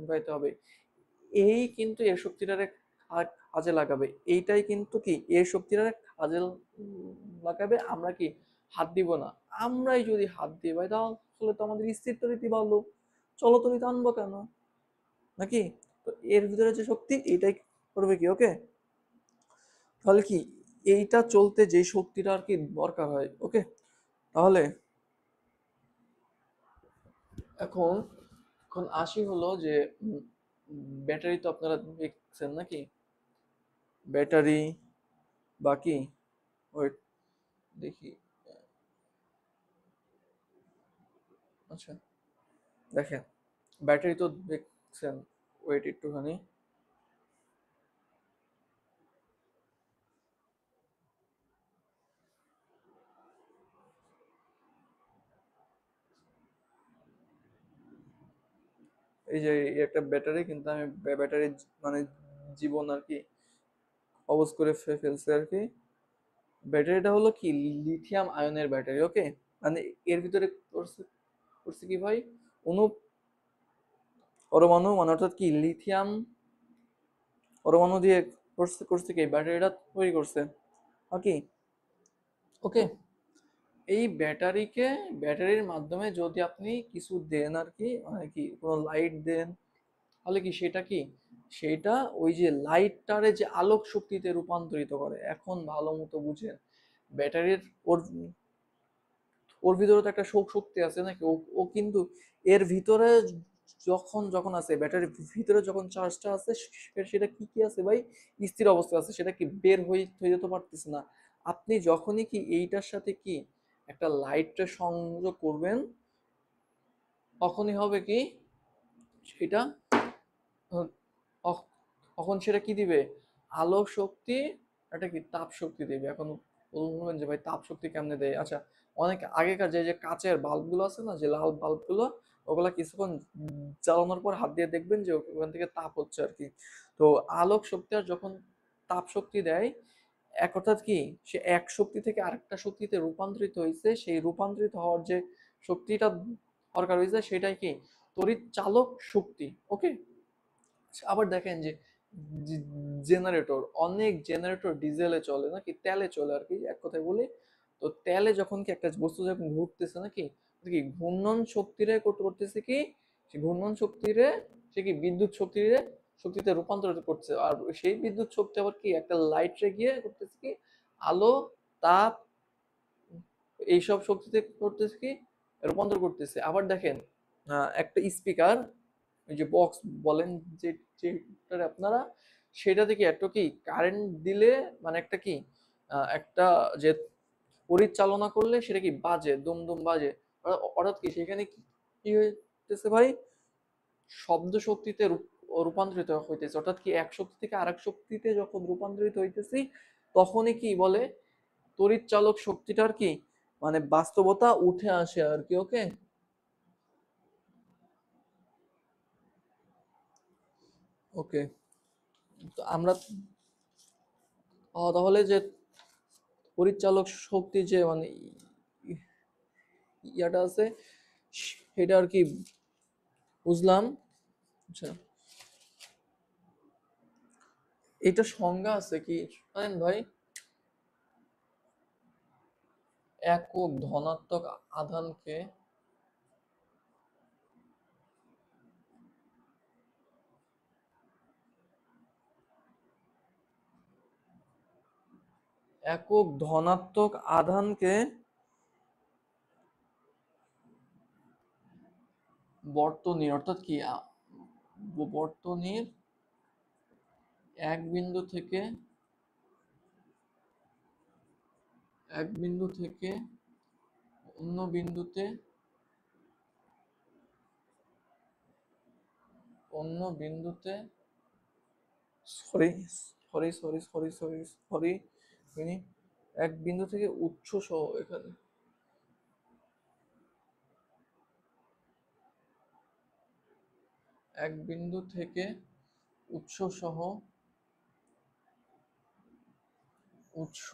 লাগাইতে হবে। এই কিন্তু এর শক্তিটারে কাজে লাগাবে, এইটাই কিন্তু কি এর শক্তিটারে কাজে লাগাবে। আমরা কি হাত দিব না? আমরাই যদি হাত দিই ভাই, তাহলে তো আমাদের স্থির তরিতে ভালো, চলতরিতে আনবো কেন, নাকি? তো এর ভিতরে যে শক্তি, এইটাই করবে কি, ওকে? তাহলে কি এইটা চলতে যে শক্তিটা আর কি দরকার হয়। ওকে, তাহলে এখন এখন আসি হলো যে ব্যাটারি তো আপনারা দেখছেন নাকি, ব্যাটারি বাকি, ওয়েট দেখি, আচ্ছা দেখেন, ব্যাটারি তো দেখছেন, ওয়েট একটুখানি, এই যে এই একটা ব্যাটারি, কিন্তু আমি ব্যাটারির মানে জীবন আর কি অবশ করে ফেলছে আর কি। ব্যাটারিটা হলো কি লিথিয়াম আয়নের ব্যাটারি। ওকে, মানে এর ভিতরে করছে করছে কি ভাই, অনু পরমাণু, মানে অর্থাৎ কি লিথিয়াম পরমাণু দিয়ে করছে করছে কি ব্যাটারিটা তৈরি করছে আর কি। ওকে, এই ব্যাটারির মাধ্যমে যদি আপনি কিছু দেন আর কি, মানে কি কোনো লাইট দেন, তাহলে কি সেটা কি, সেটা ওই যে লাইটটারে যে আলোক শক্তিতে রূপান্তরিত করে। এখন ভালো মতো বুঝেন, ব্যাটারির ওর ওর ভিতরে তো একটা শক্তি আছে নাকি, ও ও কিন্তু এর ভিতরে যখন যখন আছে ব্যাটারির ভিতরে যখন চার্জটা আছে, সেটা কি কি আছে ভাই, স্থির অবস্থা আছে, সেটা কি বের হয়ে হয়ে যেতে পারতেছে না। আপনি যখনই কি এইটার সাথে কি একটা লাইটটা সংযোগ করবেন, তখনই হবে কি সেটা তখন সেটা কি দিবে, আলো শক্তি, একটা কি তাপ শক্তি দিবে। এখন বলবেন যে ভাই তাপ শক্তি কেমনে দেয়, আচ্ছা অনেক আগেকার যে যে কাচের বাল্ব গুলো আছে না, যে লাল বাল্ব গুলো, ওগুলা কিছুক্ষণ জ্বালানোর পর হাত দিয়ে দেখবেন যে ওখান থেকে তাপ হচ্ছে আর কি। তো আলোক শক্তি আর যখন তাপ শক্তি দেয়, এক অর্থাৎ কি সে এক শক্তি থেকে আরেকটা শক্তিতে রূপান্তরিত হয়েছে, সেই রূপান্তরিত হওয়ার যে শক্তিটা দরকার হয়েছে সেটাই কি তড়িৎ চালক শক্তি। ওকে, আবার দেখেন যে জেনারেটর, অনেক জেনারেটর ডিজেলে চলে নাকি তেলে চলে আর কি, এক কথায় বলি। তো তেলে যখন কি একটা বস্তু যখন ঘুরতেছে নাকি, কি ঘূর্ণন শক্তিরে করতে করতেছে কি, সে ঘূর্ণন শক্তিরে সে কি বিদ্যুৎ শক্তিরে শক্তিতে রূপান্তরিত করছে, আর সেই বিদ্যুৎ শক্তি আবার কি একটা লাইটে গিয়ে করতেছে কি আলো, তাপ, এইসব শক্তিতে করতেছে কি রূপান্তর করতেছে। আবার দেখেন একটা স্পিকার, ওই যে বক্স বলেন যে যেটারে আপনারা, সেটা থেকে একটা কি কারেন্ট দিলে, মানে একটা কি একটা যে পরিচালনা করলে সেটা কি বাজে, দুম দুম বাজে, অর্থাৎ কি সেখানে কি কি হইতেছে ভাই, শব্দ শক্তিতে রূপান্তরিত হইতেছে। অর্থাৎ কি এক শক্তি থেকে আরেক শক্তিতে যখন রূপান্তরিত হইতেছি, তখনই কি বলে তড়িৎ চালক শক্তিটার কি মানে বাস্তবতা উঠে আসে আর কি। ওকে, ওকে, তো আমরা তাহলে যে পরিচালক শক্তি যে মানে ইয়াটা আছে, সেটা আর কি বুঝলাম। আচ্ছা, এটা সংজ্ঞা আছে কি জানেন ভাই, একক ধনাত্মক আধানকে একক ধনাত্মক আধানকে বর্তনীর, অর্থাৎ কি বর্তনীর এক বিন্দু থেকে এক বিন্দু থেকে অন্য বিন্দুতে অন্য বিন্দুতে sorry sorry sorry sorry sorry sorry এক বিন্দু থেকে উৎস সহ, এখানে এক বিন্দু থেকে উৎস সহ উৎস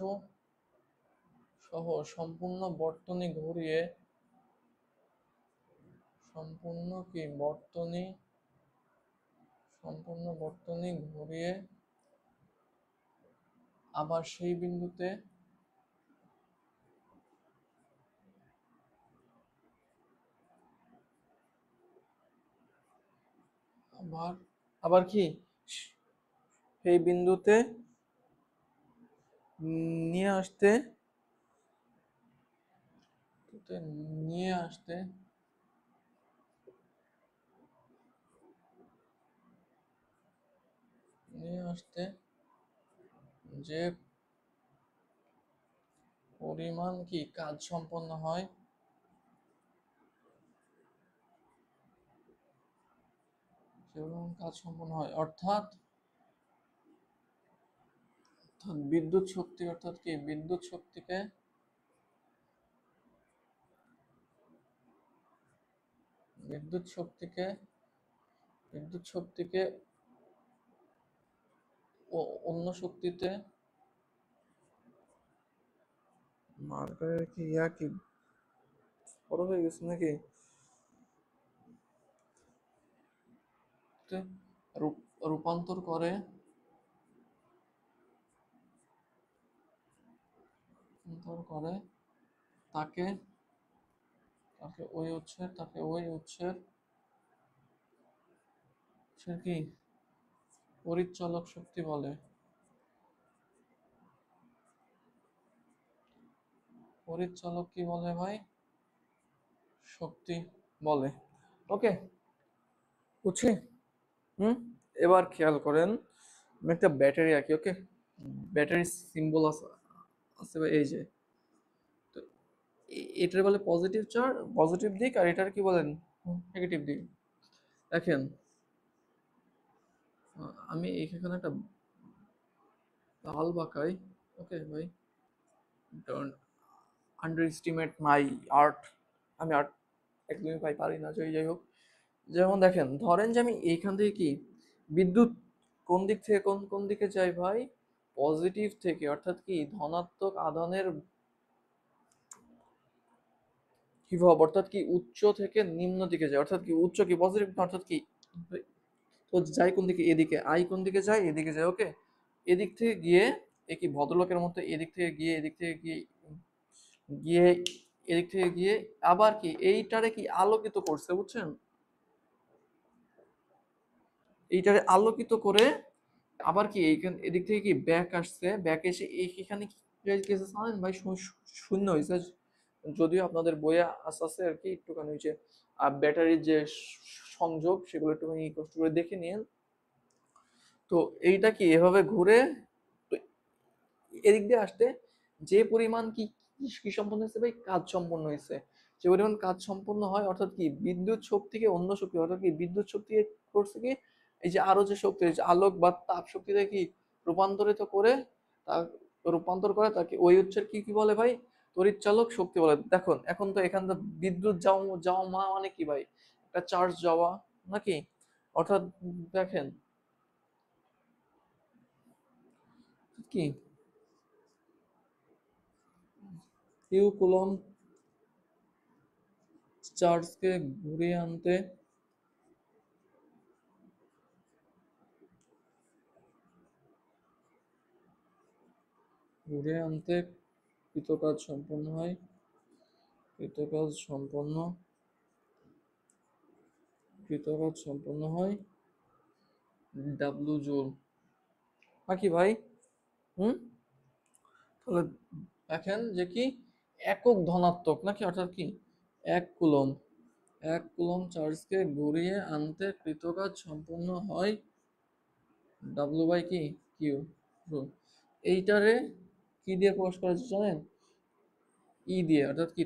সহ সম্পূর্ণ বর্তনী ঘুরিয়ে সম্পূর্ণ কি বর্তনী সম্পূর্ণ বর্তনী ঘুরিয়ে আবার সেই বিন্দুতে আবার আবার কি সেই বিন্দুতে নিয়ে আসতে নিয়ে আসতে নিয়ে আসতে যে পরিমাণ কি কাজ সম্পন্ন হয়, অর্থাৎ বিদ্যুৎ শক্তি, অর্থাৎ কি বিদ্যুৎ শক্তিকে বিদ্যুৎ শক্তিকে অন্য শক্তিতে মার্কারের কি কি বড় হয়ে গেছে নাকি রূপান্তর করে তাকে তাকে ওই উৎসের কি পরিচালক শক্তি বলে। পরিচালক কি বলে ভাই? শক্তি বলে। ওকে, বুঝছি। হুম, এবার খেয়াল করেন, আমি একটা ব্যাটারি আঁকি। ওকে, ব্যাটারি সিম্বল আছে আছে ভাই, এই যে। তো এটার বলে পজিটিভ দিক, আর এটার কি বলেন নেগেটিভ দিক। দেখেন, আমি এখানে একটা বাল্ব আঁকাই। ওকে ভাই, don't under estimate my art. আমি আর্ট একদমই ভাই পারি না, যাই হোক। যেমন দেখেন, ধরেন যে আমি এইখান থেকে কি বিদ্যুৎ কোন দিক থেকে কোন কোন দিকে যায় ভাই? পজিটিভ থেকে, অর্থাৎ কি ধনাত্মক আধানের বিভব, অর্থাৎ কি উচ্চ থেকে নিম্ন দিকে যায়, অর্থাৎ কি উচ্চ কি পজিটিভ, অর্থাৎ কি তো যায় কোন দিকে? এদিকে। আই কোন দিকে যায়? এদিকে যায়। ওকে, এদিক থেকে গিয়ে কি ভদ্রলোকের মতো এদিক থেকে গিয়ে গিয়ে এদিক থেকে গিয়ে আবার কি এইটারে কি আলোকিত করছে, বুঝছেন? এইটারে আলোকিত করে আবার কি এইখান এদিক থেকে কি ব্যাক আসছে, ব্যাক এসে এখানে কি কেসে জানেন ভাই? শূন্য হয়েছে। যদিও আপনাদের বইয়ে আস্তে আস্তে আর কি একটুখানি হয়েছে, ব্যাটারির যে সংযোগ সেগুলো একটুখানি কষ্ট করে দেখে নিন। তো এইটা কি এভাবে ঘুরে তো এদিক দিয়ে আসতে যে পরিমাণ কি কি সম্পন্ন হয়েছে ভাই? কাজ সম্পন্ন হয়েছে। যে পরিমাণ কাজ সম্পন্ন হয়, অর্থাৎ কি বিদ্যুৎ শক্তিকে অন্য শক্তি, অর্থাৎ কি বিদ্যুৎ শক্তি করছে কি এই যে আরো যে শক্তি, এই যে আলোক বা তাপ শক্তিতে কি রূপান্তরিত করে, তা রূপান্তর করে তাকে ওই উৎসের কি কি বলে ভাই? তড়িৎচালক শক্তি বলে। দেখুন, এখন তো এখান থেকে বিদ্যুৎ যাওয়া যাওয়া মানে কি ভাই? একটা চার্জ যাওয়া নাকি? অর্থাৎ দেখেন কি কিউ কুলম্ব চার্জকে ঘুরিয়ে আনতে ঘুরিয়ে আনতে কৃতকাজ সম্পন্ন হয় কৃতকাজ সম্পন্ন কৃতকাজ সম্পন্ন হয় ডাব্লু জুল নাকি ভাই? হুম, তাহলে দেখেন যে কি একক ধনাত্মক নাকি, অর্থাৎ কি 1 কুলম্ব 1 কুলম্ব চার্জকে ঘুরিয়ে আনতে কৃতকাজ সম্পন্ন হয় ডাব্লু বাই কি কিউ জুল। এইটারে কি দিয়ে প্রকাশ করা যায় জানেন? দিয়ে, অর্থাৎ কি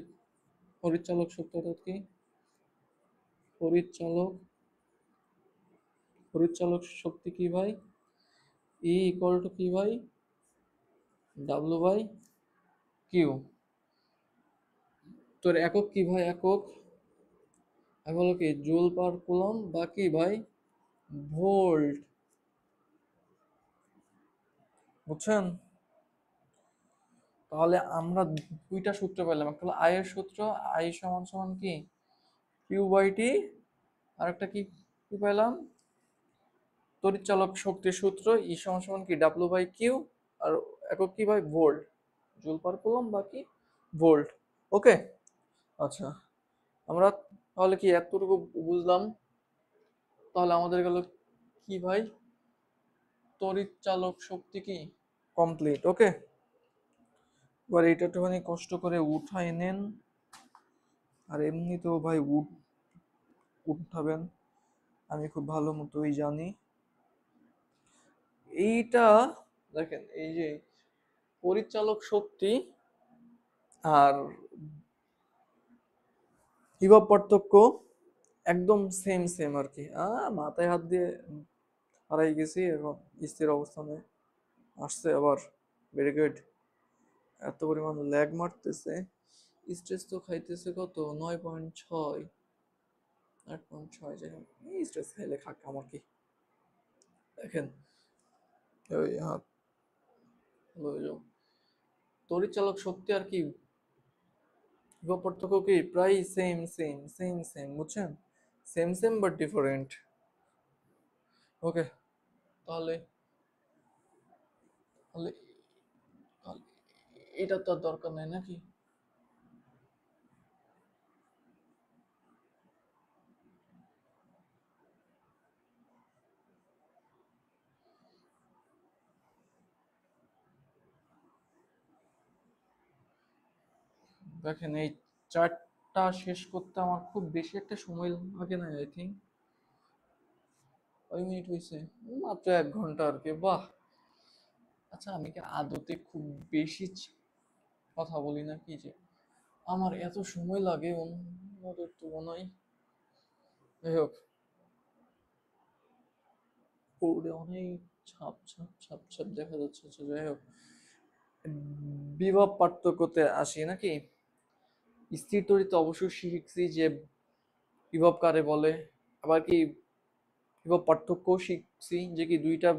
পরিচালক শক্তি, অর্থাৎ কি পরিচালক পরিচালক শক্তি কি ভাই? ইকুয়াল টু কি ভাই? W by Q. তোর একক কি ভাই? একক হলো কি জুল পার কুলম বা কি ভাই? ভোল্ট। বুঝছেন? তাহলে আমরা দুইটা সূত্র পেলাম, একটা হলো আই এর সূত্র, আই সমান সমান কি কিউ বাই টি, আর একটা কি কি পেলাম? তড়িৎচালক শক্তির সূত্র, ই সমান সমান কি ডাব্লু বাই কিউ, আর একক কি ভাই? ভোল্ট, জুল পার কুলম বা কি ভোল্ট। ওকে, আচ্ছা, আমরা তাহলে কি এতটুকু বুঝলাম? তাহলে আমাদের গেল কি ভাই? তড়িৎ চালক শক্তি কি কমপ্লিট। ওকে, এবার এটা একটুখানি কষ্ট করে উঠাই নেন। আর এমনিতেও ভাই উঠাবেন, আমি খুব ভালো মতোই জানি। এইটা দেখেন, এই যে পরিচালক শক্তি আর বিভব পার্থক্য একদম সেম সেম আর কি। মাথায় হাত দিয়ে হারাই গেছি, এখন স্থির অবস্থানে আসছে আবার। Very good. এত পরিমাণ ল্যাগ মারতেছে, স্ট্রেস তো খাইতেছে কত, 9.6, 8.6, যাই হোক এই স্ট্রেস খাইলে খাক, আমার কি। দেখেন ওই হাত লয়ে যাও। তড়িৎচালক শক্তি আর কি বিভব পার্থক্য কি প্রায় সেম সেম সেম সেম, বুঝছেন? Same same but different. Okay, তাহলে তাহলে তাহলে এটা তো আর দরকার নাই নাকি? দেখেন এই চারটা শেষ করতে আমার খুব বেশি একটা সময় লাগে না, আই থিঙ্ক। কয় মিনিট হয়েছে? মাত্র 1 ঘন্টা আর কি, বাহ। আচ্ছা, আমি কি আদতে খুব বেশি কথা বলি না কি যে আমার এত সময় লাগে অন্যদের তুলনায়? যাই হোক, বোর্ডে অনেক ছাপ ছাপ ছাপ ছাপ দেখা যাচ্ছে। আচ্ছা, যাই হোক, বিভব পার্থক্যতে আসি নাকি। স্থির তড়িৎ অবশ্যই শিখছি যে বিভব কারে বলে, আবার কি বিভব পার্থক্য শিখছি যে কি দুইটা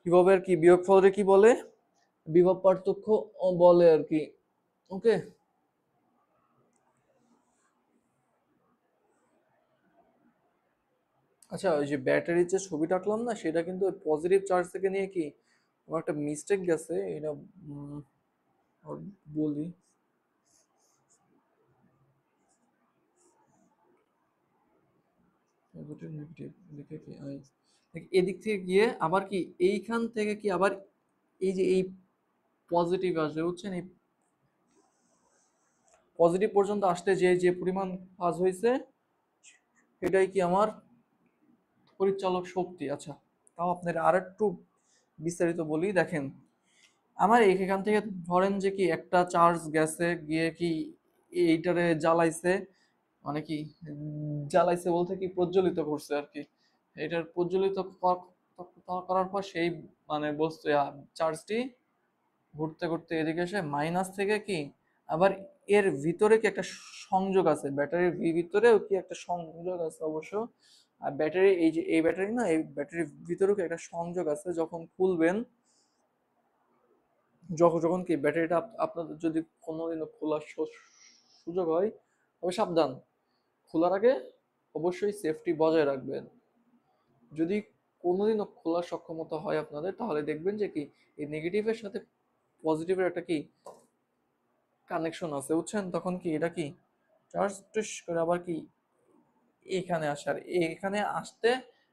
বিভবের কি বিয়োগফলরে কি বলে, বিভব পার্থক্য বলে আর কি। ওকে। আচ্ছা, ওই যে ব্যাটারির যে ছবিটা আঁকলাম না, সেটা কিন্তু পজিটিভ চার্জ থেকে নিয়ে কি আমার একটা মিস্টেক গেছে, এটা আর বলি। পজিটিভ নেগেটিভ লিখে কি এদিক থেকে গিয়ে আবার কি এইখান থেকে কি আবার এই যে এই পজিটিভ আসবে, বুঝছেন? এই পজিটিভ পর্যন্ত আসতে যে যে পরিমাণ কাজ হয়েছে, এটাই কি আমার পরিচালক শক্তি। আচ্ছা, তাও আপনার আর একটু বিস্তারিত বলি। দেখেন, আমার এখান থেকে ধরেন যে কি একটা চার্জ গেছে গিয়ে কি এইটারে জ্বালাইছে, মানে কি জ্বালাইছে বলতে কি প্রজ্বলিত করছে আর কি। এটার প্রজ্বলিত করার পর সেই মানে বস্তু চার্জটি ঘুরতে ঘুরতে এদিকে এসে মাইনাস থেকে কি আবার এর ভিতরে কি একটা সংযোগ আছে, ব্যাটারির ভিতরেও কি একটা সংযোগ আছে অবশ্য। আর ব্যাটারি, এই যে এই ব্যাটারি না, এই ব্যাটারির ভিতরেও কি একটা সংযোগ আছে। যখন খুলবেন, যখন যখন কি ব্যাটারিটা আপনাদের যদি কোনোদিনও খোলার সুযোগ হয়, তবে সাবধান, খোলার আগে অবশ্যই সেফটি বজায় রাখবেন। যদি কোনোদিনও খোলার সক্ষমতা হয় আপনাদের, তাহলে দেখবেন যে কি এই নেগেটিভের সাথে পজিটিভের একটা কি কানেকশন আছে, বুঝছেন? তখন কি এটা কি চার্জ টুস করে আবার কি এখানে আসে। আর এখানে আসতে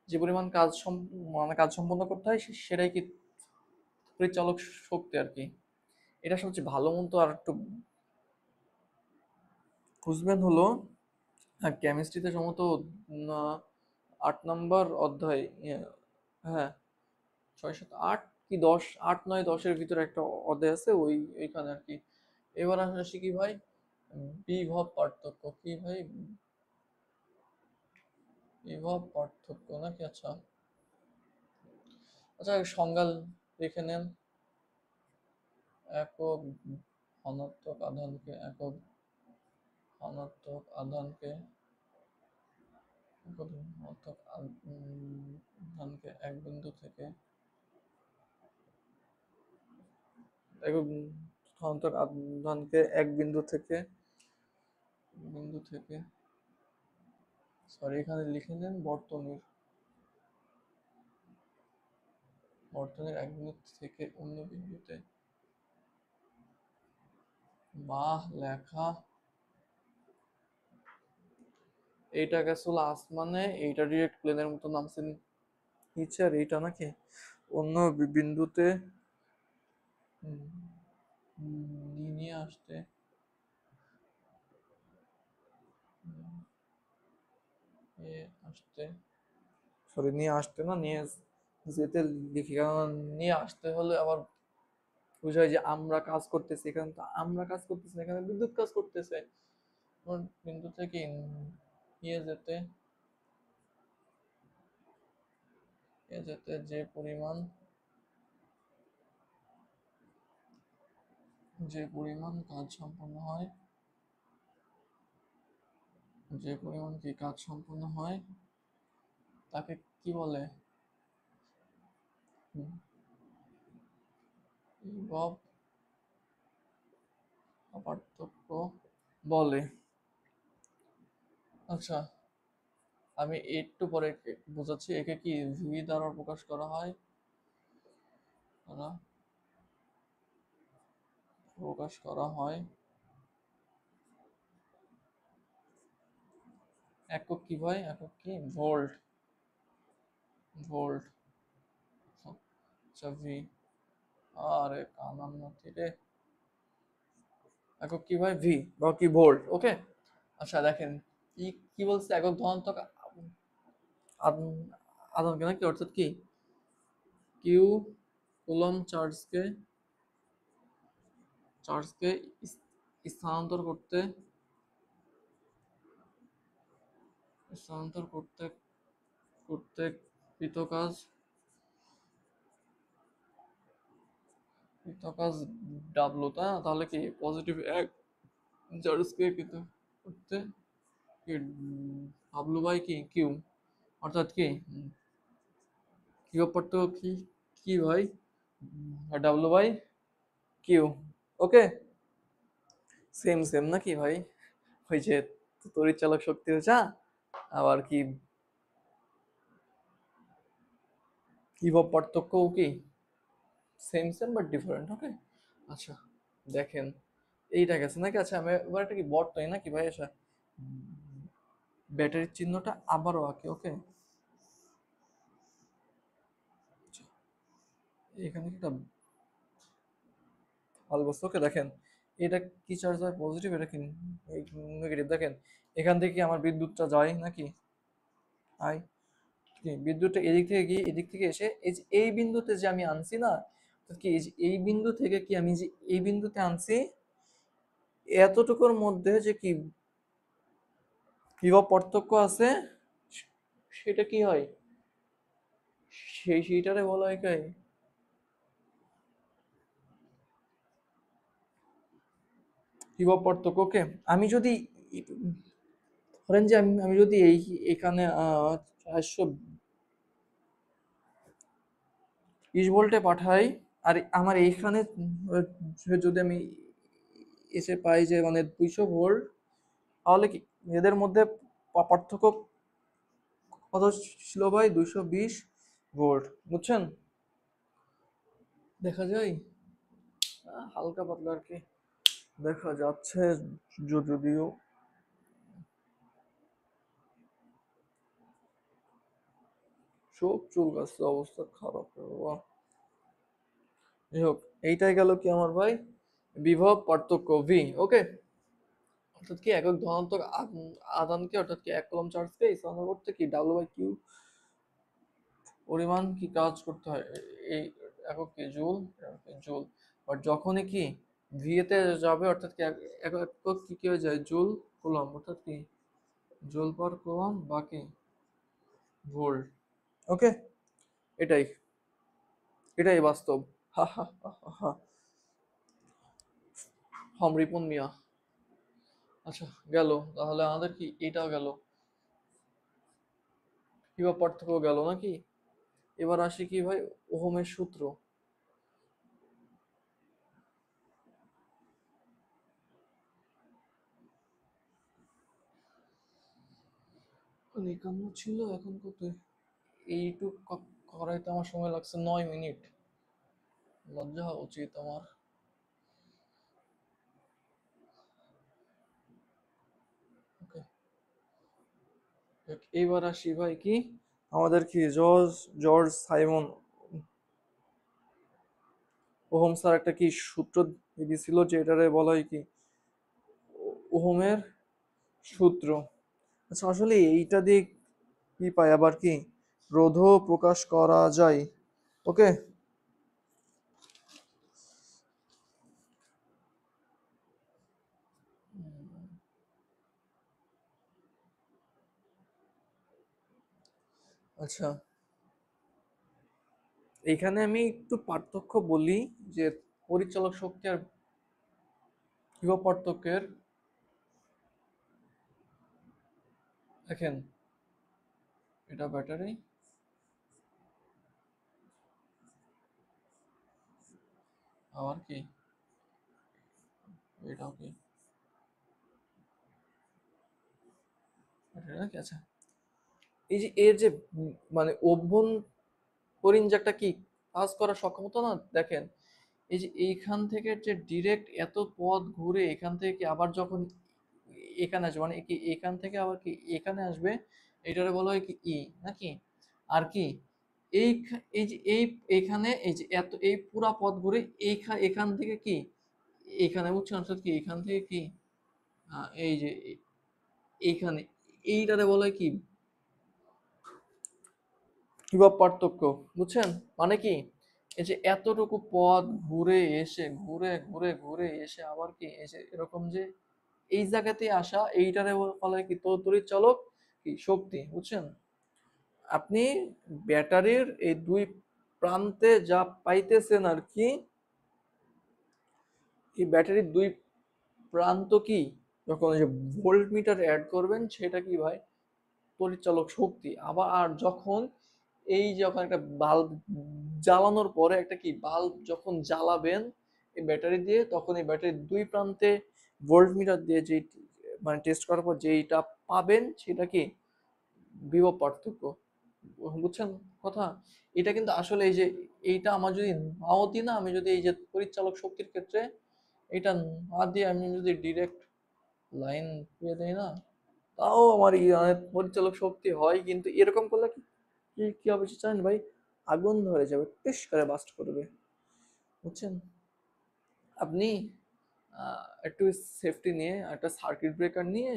যে পরিমাণ কাজ মানে কাজ সম্পন্ন করতে হয়, সেটাই কি পরিচালক শক্তি আর কি। এটা সবচেয়ে ভালো মতো আর একটু খুঁজবেন হলো কেমিস্ট্রিতে সম্ভবত 8 নম্বর অধ্যায়, হ্যাঁ, 6, 7, 8 কি 10, 8, 9, 10-এর ভিতরে একটা অধ্যায় আছে, ওইখানে আর কি। এবার আসি কি ভাই, বিভব পার্থক্য কি ভাই, বিভব পার্থক্য নাকি? আচ্ছা আচ্ছা, সংজ্ঞা লিখে নেন। একক ধনাত্মক আধানকে একক ধনাত্মক আধানকে একক ধনাত্মক আধানকে এক বিন্দু থেকে একক ধনাত্মক আধানকে এক বিন্দু থেকে সরি, এখানে লিখে নেন বর্তনীর এক বিন্দু থেকে অন্য বিন্দুতে। বাহ লেখা, এইটা গেছিল আসমানে, এইটা ডিরেক্ট প্লেনের মতো নামছে নিচে, আর এইটা নাকি অন্য বিন্দুতে নিয়ে আসতে, আসতে, সরি নিয়ে আসতে না, নিয়ে যেতে লিখি, কারণ নিয়ে আসতে হলে আবার বুঝায় যে আমরা কাজ করতেছি, এখানে তো আমরা কাজ করতেছি না, এখানে বিদ্যুৎ কাজ করতেছে। বিন্দু থেকে নিয়ে যেতে, যে পরিমাণ, কাজ সম্পন্ন হয়, যে পরিমাণ কি কাজ সম্পন্ন হয় তাকে কি বলে? বিভব পার্থক্য বলে। আচ্ছা, আমি একটু পরে বোঝাচ্ছি। একে কি ভি দ্বারা প্রকাশ করা হয়? প্রকাশ করা হয় একক কি ভাই? একক কি? ভোল্ট। ভোল্ট। আচ্ছা ভি, আরে কানান নাতি রে, একক কি ভাই? ভি বা কি ভোল্ট। ওকে, আচ্ছা দেখেন কি কি বলছে, একক ধনাত্মক আধানকে নাকি, অর্থাৎ কি কিউ কুলম চার্জকে স্থানান্তর করতে, স্থানান্তর করতে করতে কৃত কাজ, ডাব্লু, তাহলে কি পজিটিভ এক চার্জকে কৃত করতে কি ডাব্লু বাই কি কিউ, অর্থাৎ কি কিউ পার্থক্য কি, কি ভাই? W by Q. Okay, same same নাকি ভাই? ওই যে তড়িৎ চালক শক্তি হচ্ছে, আবার কি বিভব পার্থক্য কি সেম সেম বাট ডিফারেন্ট। ওকে, আচ্ছা দেখেন এইটা গেছে নাকি। আচ্ছা আমি এবার একটা কি বর্তনী নাকি ভাই? আচ্ছা, ব্যাটারির চিহ্নটা আবারও আঁকি। ওকে, এখানে কি একটা অলবস। ওকে দেখেন, এটা কি চার্জ হয়? পজিটিভ, এটা কি নেগেটিভ। দেখেন এখান থেকে কি আমার বিদ্যুৎটা যায় নাকি? আই কি বিদ্যুৎটা এদিক থেকে গিয়ে এদিক থেকে এসে এই যে এই বিন্দুতে যে আমি আনছি না, তো কি এই যে এই বিন্দু থেকে কি আমি যে এই বিন্দুতে আনছি, এতটুকুর মধ্যে যে কি বিভব পার্থক্য আছে, সেটা কি হয়? সেইটারে বলা হয় কি বিভব পার্থক্য। ওকে, আমি যদি ধরেন যে আমি যদি এখানে 420 ভোল্টে পাঠাই, আর আমার এইখানে যদি আমি এসে পাই যে মানে 200 ভোল্ট, তাহলে কি এদের মধ্যে পার্থক্য কত ছিল ভাই? 220 ভোল্ট। বুঝছেন? দেখা যায় হালকা পাতলা আর কি দেখা যাচ্ছে, যদিও চোখ চুল গাছের অবস্থা খারাপ রে বাবা। যাই হোক, এইটাই গেল কি আমার ভাই বিভব পার্থক্য ভি। ওকে, অর্থাৎ কি একক ধনাত্মক আধানকে, অর্থাৎ কি এক কলম চার্জকে স্থানান্তর করতে কি ডাব্লিউ বাই কিউ পরিমাণ কি কাজ করতে হয়, এই একক কি জুল, জুল। বাট যখনই কি ভি তে যাবে, অর্থাৎ কি একক কি হয়ে যায়? জুল কুলম, অর্থাৎ কি জুল পার কুলম বাকি ভোল্ট। ওকে, এটাই এটাই বাস্তব। হা হা হা হা হা। হম রিপন মিয়া। আচ্ছা গেল, তাহলে আমাদের কি এটাও গেল, কিবা পার্থক্য গেল নাকি? এবার আসি কি ভাই ওহমের সূত্র। একান্ন ছিল, এখন কত? এইটুক করাইতে আমার সময় লাগছে 9 মিনিট। লজ্জা হওয়া উচিত আমার। ওকে, এইবার আসি ভাই কি আমাদের কি George George Simon ohm sir একটা কি সূত্র দিয়েছিল, যে এটারে বলা হয় কি ওহমের সূত্র। আচ্ছা, আসলে এইটা দিয়ে কি পাই আবার, কি রোধও প্রকাশ করা যায়। ওকে। আচ্ছা, এখানে আমি একটু পার্থক্য বলি, যে পরিচালক শক্তি আর বিভব পার্থক্যের। দেখেন, এটা ব্যাটারি, আবার কি এটাও কি ব্যাটারি নাকি? আচ্ছা, এই যে এর যে মানে অভ্যন্তরীণ যে একটা কি কাজ করার সক্ষমতা না, দেখেন এই যে এইখান থেকে যে ডিরেক্ট এত পথ ঘুরে এখান থেকে আবার যখন এখানে আসবে, মানে কি এখান থেকে আবার কি এখানে আসবে, এটারে বলা হয় কি ই নাকি? আর কি এই এই যে এইখানে এই যে এত এই পুরা পথ ঘুরে এখান থেকে কি এখানে, বুঝছেন? অর্থাৎ কি এখান থেকে কি এই যে এইখানে এইটারে বলা হয় কি বিভব পার্থক্য, বুঝছেন? মানে কি এই যে এতটুকু পথ ঘুরে এসে ঘুরে ঘুরে ঘুরে এসে আবার কি এসে এরকম যে এই জায়গাতে আসা, এইটারে বলা হয় কি তড়িৎ চালক কি শক্তি, বুঝছেন? আপনি ব্যাটারির এই দুই প্রান্তে যা পাইতেছেন আর কি, এই ব্যাটারির দুই প্রান্ত কি যখন ওই যে ভোল্ট মিটার অ্যাড করবেন, সেটা কি ভাই পরিচালক শক্তি। আবার আর যখন এই যখন একটা বাল্ব জ্বালানোর পরে একটা কি বাল্ব যখন জ্বালাবেন এই ব্যাটারি দিয়ে, তখন এই ব্যাটারির দুই প্রান্তে ভোল্ট মিটার দিয়ে যে মানে টেস্ট করার পর যেইটা পাবেন সেটা কি বিভব পার্থক্য, বুঝছেন কথা? এটা কিন্তু আসলে এই যে এইটা আমার যদি নাও দিই না, আমি যদি এই যে পরিচালক শক্তির ক্ষেত্রে এটা না দিয়ে আমি যদি ডিরেক্ট লাইন দিয়ে দেই না, তাও আমার পরিচালক শক্তি হয়। কিন্তু এরকম করলে কি কি কি হবে জানেন ভাই? আগুন ধরে যাবে, টেস করে বাস্ট করবে, বুঝছেন? আপনি একটু সেফটি নিয়ে একটা সার্কিট ব্রেকার নিয়ে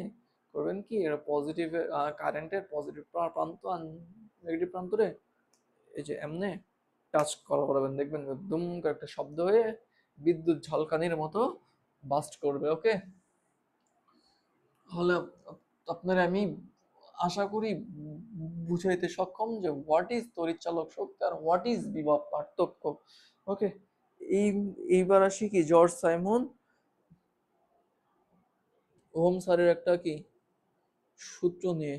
করবেন কি, এর পজিটিভ কারেন্টের পজিটিভ প্রান্ত আর নেগেটিভ প্রান্তরে এই যে এমনে টাচ করাবেন, দেখবেন দুম করে একটা শব্দ হয়ে বিদ্যুৎ ঝলকানির মতো বাস্ট করবে। ওকে, হলে আপনার আমি আশা করি বুঝাইতে সক্ষম যে হোয়াট ইজ তড়িৎচালক শক্তি আর হোয়াট ইজ বিভব পার্থক্য। ওকে, এই এইবার আসি কি জর্জ সাইমন ওহম স্যারের একটা কি সূত্র নিয়ে।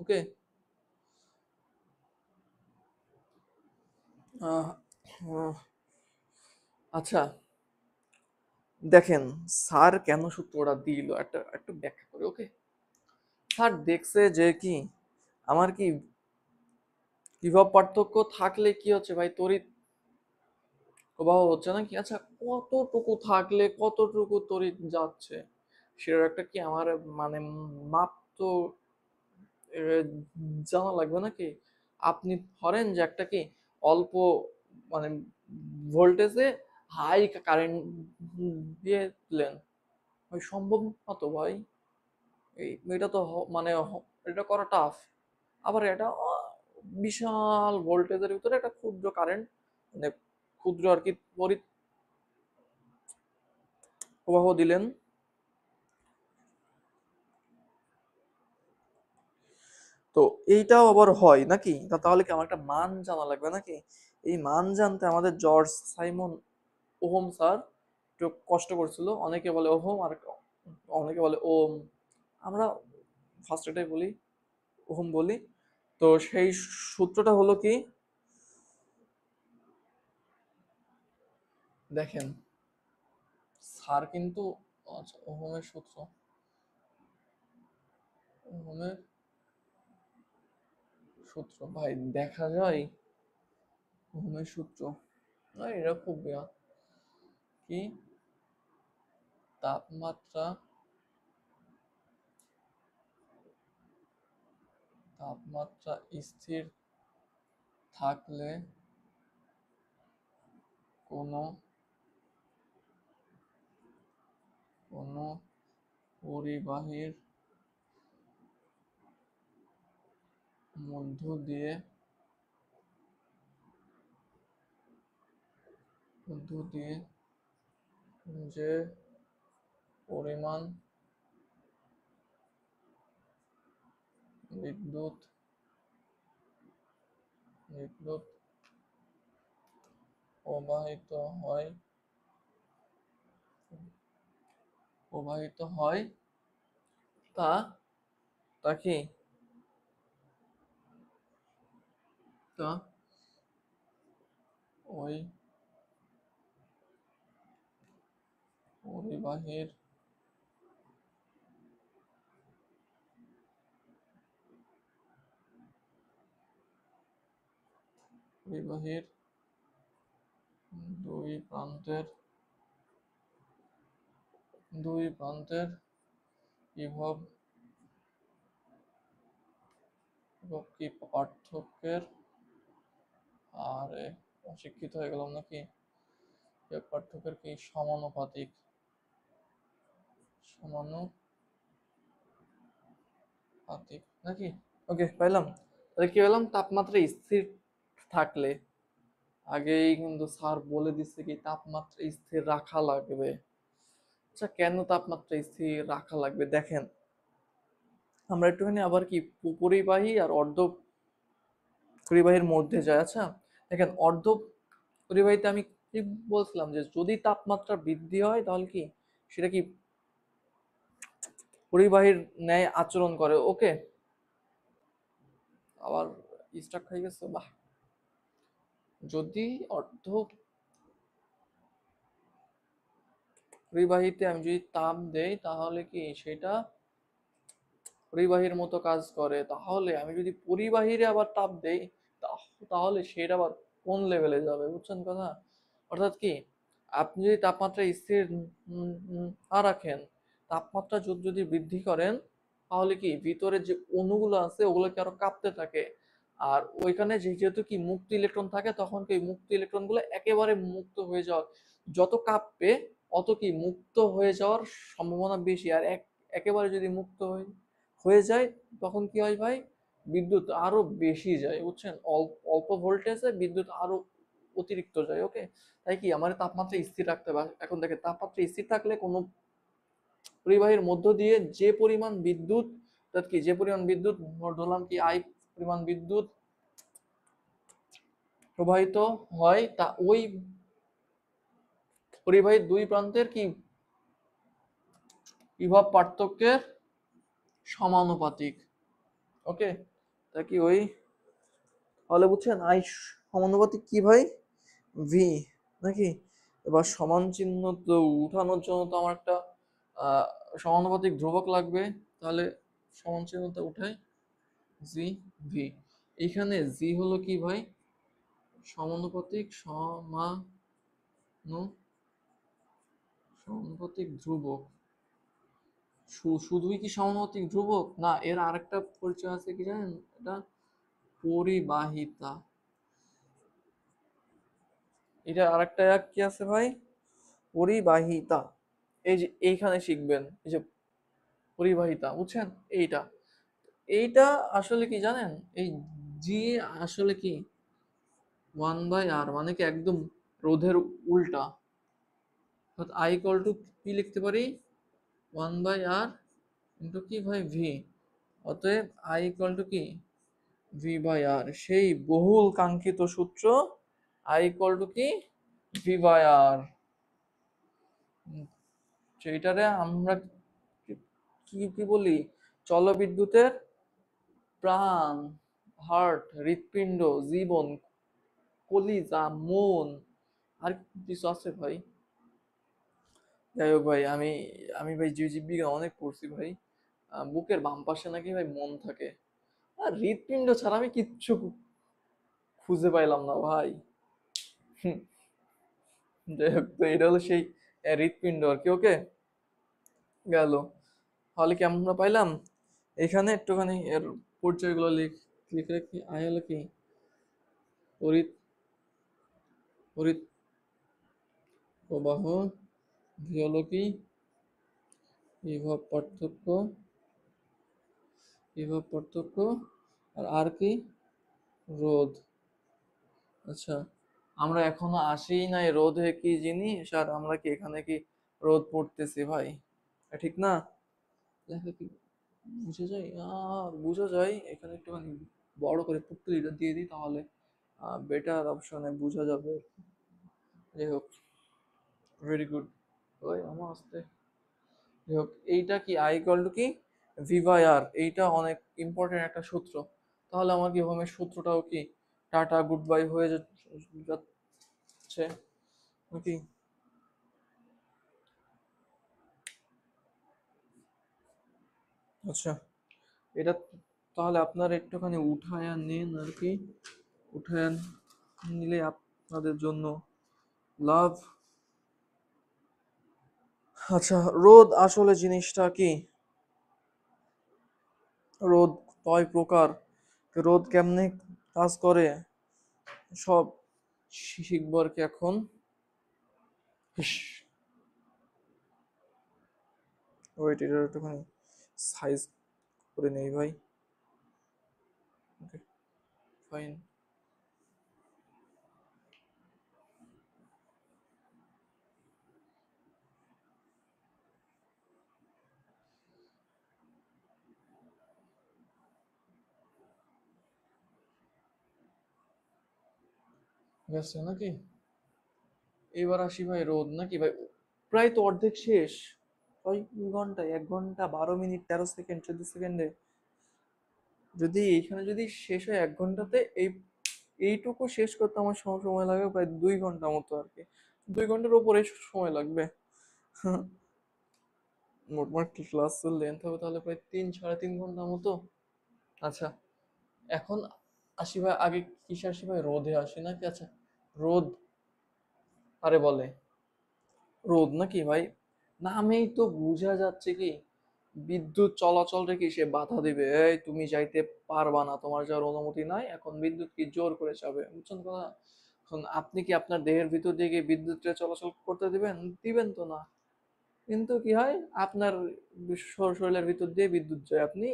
ওকে, আহ, আহ, আচ্ছা, দেখেন স্যার কেন সূত্রটা দিল, একটা একটু ব্যাখ্যা করে। ওকে, স্যার দেখছে যে কি আমার কি বিভব পার্থক্য থাকলে কি হচ্ছে ভাই, তড়িৎ প্রবাহ হচ্ছে না কি? আচ্ছা, কতটুকু থাকলে কতটুকু তড়িৎ যাচ্ছে সেটার একটা কি আমার মানে মাপ তো আহ, জানা লাগবে নাকি? আপনি ধরেন যে একটা কি অল্প মানে ভোল্টেজে হাই কারেন্ট দিয়ে দিলেন, ভাই সম্ভব না তো ভাই। এটা তো মানে এটা করা টাফ। আবার এটা বিশাল ভোল্টেজের ভিতরে একটা ক্ষুদ্র কারেন্ট, মানে ক্ষুদ্র আর কি তড়িৎ প্রবাহ দিলেন। তো এইটাও আবার হয় নাকি? তাহলে কি আমার একটা মান জানা লাগবে নাকি? এই মান জানতে আমাদের জর্জ সাইমন ওহম স্যার একটু কষ্ট করছিল। অনেকে বলে ওহম আর অনেকে বলে ওম, আমরা ফার্স্ট এটাই বলি, ওহম বলি। তো সেই সূত্রটা হলো কি, দেখেন স্যার কিন্তু আচ্ছা ওহমের সূত্র, ওহমের সূত্র ভাই দেখা যায়, ওহমের সূত্র এটা খুব কি তাপমাত্রা তাপমাত্রা স্থির থাকলে কোনো কোনো পরিবাহীর মধ্য দিয়ে যে পরিমাণ বিদ্যুৎ প্রবাহিত হয় তা কি তা ওই পরিবাহীর দুই প্রান্তের বিভব কি পার্থক্যের আরে অশিক্ষিত হয়ে গেলাম নাকি, পার্থক্যের কি সমানুপাতিক নাকি। ওকে, পাইলাম। তাহলে কি পেলাম, তাপমাত্রা স্থির থাকলে, আগেই কিন্তু স্যার বলে দিচ্ছে কি তাপমাত্রা স্থির রাখা লাগবে। আচ্ছা, কেন তাপমাত্রা স্থির রাখা লাগবে দেখেন, আমরা একটুখানি আবার কি পরিবাহী আর অর্ধ পরিবাহীর মধ্যে যায়। আচ্ছা দেখেন, অর্ধ পরিবাহীতে আমি কি বলছিলাম যে যদি তাপমাত্রা বৃদ্ধি হয় তাহলে কি সেটা কি পরিবাহীর ন্যায় আচরণ করে। ওকে, আবার স্টাক হয়ে গেছে, বাহ। যদি অর্ধ পরিবাহীতে আমি যদি তাপ দেই তাহলে কি সেটা পরিবাহীর মতো কাজ করে, তাহলে আমি যদি পরিবাহীরে আবার তাপ দেই তাহলে সেটা আবার কোন লেভেলে যাবে, বুঝছেন কথা। অর্থাৎ কি, আপনি যদি তাপমাত্রা স্থির না রাখেন, তাপমাত্রা যদি বৃদ্ধি করেন তাহলে কি ভিতরে যে অণুগুলো আছে ওগুলোকে আরো কাঁপতে থাকে। আর ওইখানে যেহেতু কি মুক্ত ইলেকট্রন থাকে, তখন কি মুক্ত ইলেকট্রন গুলো একেবারে মুক্ত হয়ে যাওয়ার, যত কাঁপবে অত কি মুক্ত হয়ে যাওয়ার সম্ভাবনা বেশি। আর একেবারে যদি মুক্ত হয়ে যায় তখন কি হয় ভাই, বিদ্যুৎ আরো বেশি যায়, বুঝছেন। অল্প ভোল্টেজে বিদ্যুৎ আরো অতিরিক্ত যায়। ওকে, তাই কি আমার তাপমাত্রা স্থির রাখতে হবে। এখন দেখে তাপমাত্রা স্থির থাকলে কোনো পরিবাহীর মধ্য দিয়ে যে পরিমাণ বিদ্যুৎ, অর্থাৎ কি যে পরিমাণ বিদ্যুৎ ধরলাম কি আই পরিমাণ বিদ্যুৎ প্রবাহিত হয় তা ওই পরিবাহীর দুই প্রান্তের কি বিভব পার্থক্যের সমানুপাতিক। ওকে, তা কি ওই তাহলে বুঝছেন আই সমানুপাতিক কি ভাই, ভি নাকি। এবার সমান চিহ্ন তো উঠানোর জন্য তো আমার একটা সমানুপাতিক ধ্রুবক লাগবে, তাহলে সমান চিহ্নটা উঠাই, জি ভি। এখানে জি হলো কি ভাই, সমানুপাতিক সমানুপাতিক ধ্রুবক। শুধুই কি সমানুপাতিক ধ্রুবক না, এর আরেকটা পরিচয় আছে কি জানেন, এটা পরিবাহিতা। এটা আরেকটা কি আছে ভাই, পরিবাহিতা। এই যে এইখানে শিখবেন, এই যে পরিবাহিতা, বুঝছেন। এইটা এইটা আসলে কি জানেন, এই জি আসলে কি 1/r, মানে কি একদম রোধের উল্টা। অর্থাৎ আই ইকুয়াল টু কি লিখতে পারি, 1/r ইন্টু কি ভাই ভি। অতএব আই ইকুয়াল টু কি ভি বাই আর, সেই বহুল কাঙ্ক্ষিত সূত্র আই ইকুয়াল টু কি ভি বাই আর। সেইটারে আমরা কি কি বলি, জলবিদ্যুতের প্রাণ, হার্ট, হৃৎপিণ্ড, জীবন, কলিজা, মন, আর কিছু আছে ভাই। যাই হোক ভাই, আমি আমি ভাই জীববিজ্ঞান অনেক পড়ছি ভাই। বুকের বাম পাশে নাকি ভাই মন থাকে। আর হৃৎপিণ্ড ছাড়া আমি কিচ্ছু খুঁজে পাইলাম না ভাই। হুম, যাই হোক, তো এটা হলো সেই হৃৎপিণ্ড আর কি। ওকে, গেল। তাহলে কি আমরা পাইলাম, এখানে একটুখানি এর পরিচয়গুলো লিখে রাখি। আই হলো কি তড়িৎ তড়িৎ প্রবাহ, ভি হলো কি বিভব পার্থক্য, বিভব পার্থক্য, আর কি, রোধ। আচ্ছা, আমরা এখনো আসি নাই রোধে কি জিনিস, আর আমরা কি এখানে কি রোধ পড়তেছি ভাই, ঠিক না? লেখা কি বুঝা যায়? বুঝা যায়, এখানে একটুখানি বড় করে পুটলিটা দিয়ে দিই, তাহলে বেটার অপশনে বোঝা যাবে। যাই হোক, ভেরি গুড। ওই আমার আসতে, যাই হোক, এইটা কি আই ইকুয়াল টু কি ভি বাই আর, এইটা অনেক ইম্পর্টেন্ট একটা সূত্র। তাহলে আমার কি হোমের সূত্রটাও কি টাটা গুড বাই হয়ে যাচ্ছে নাকি? আচ্ছা, এটা তাহলে আপনারা একটুখানি উঠায় নেন আর কি, উঠায় নিলে আপনাদের জন্য লাভ। আচ্ছা, রোদ আসলে জিনিসটা কি? রোদ কয় প্রকার, রোদ কেমনে কাজ করে, সব শিখবো আর কি এখন। ইস, ওয়েট, এটা একটুখানি সাইজ করে নেই ভাই। ওকে, ফাইন। গেছে নাকি? এবার আসি ভাই রোদ নাকি ভাই, প্রায় তো অর্ধেক শেষ। কয় ঘন্টায়, 1 ঘন্টা 12 মিনিট 13 সেকেন্ড 14 সেকেন্ডে, যদি এইখানে যদি শেষ হয় 1 ঘন্টাতে, এইটুকু শেষ করতে আমার সময় লাগবে প্রায় 2 ঘন্টা মতো আর কি, 2 ঘন্টার উপরে সময় লাগবে। মোটমাট ক্লাসের লেন্থ হবে তাহলে প্রায় 3 সাড়ে 3 ঘন্টা মতো। আচ্ছা, এখন আসি ভাই, আগে কিসে আসি ভাই, রোদে আসি নাকি? আচ্ছা, রোদ আরে বলে, রোদ নাকি ভাই, নামেই তো বোঝা যাচ্ছে কি বিদ্যুৎ চলাচলটা কি সে বাধা দিবে, এই তুমি যাইতে পারবা না, তোমার যাওয়ার অনুমতি নাই, এখন বিদ্যুৎ কি জোর করে যাবে, বুঝছেন কথা? এখন আপনি কি আপনার দেহের ভিতর দিয়ে কি বিদ্যুৎটা চলাচল করতে দিবেন? দিবেন তো না। কিন্তু কি হয়, আপনার শরীরের ভিতর দিয়ে বিদ্যুৎ যায়, আপনি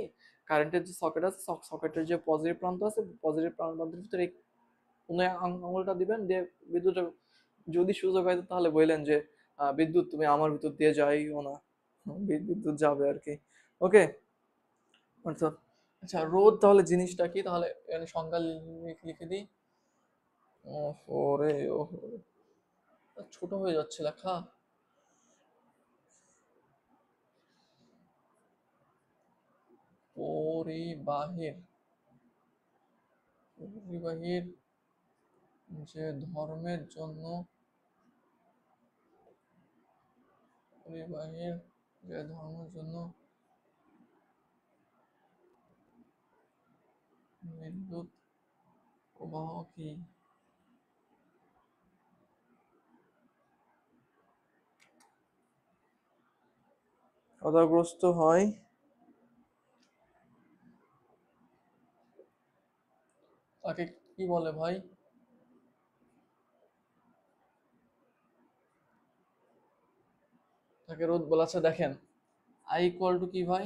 কারেন্টের যে সকেট আছে, সকেটের যে পজিটিভ প্রান্ত আছে, পজিটিভ প্রান্তের ভিতরে কোনে আঙুলটা দিবেন দিয়ে বিদ্যুৎ, যদি সুযোগ হয় তাহলে বললেন যে বিদ্যুৎ তুমি আমার ভিতর দিয়ে যাইও না, বিদ্যুৎ যাবে আর কি। ওকে, অর্থাৎ আচ্ছা, রোদ তাহলে জিনিসটা কি, তাহলে এখানে সংজ্ঞা লিখে দিই। ওরে ও, ছোট হয়ে যাচ্ছে লেখা। পরিবাহীর, পরিবাহীর যে ধর্মের জন্য, পরিবাহীর যে ধর্মের জন্য বিদ্যুৎ প্রবাহ কি, বাধাগ্রস্ত হয়, তাকে কি বলে ভাই? তাকে রোধ বলা। আচ্ছা দেখেন, আই ইকুয়াল টু কি ভাই,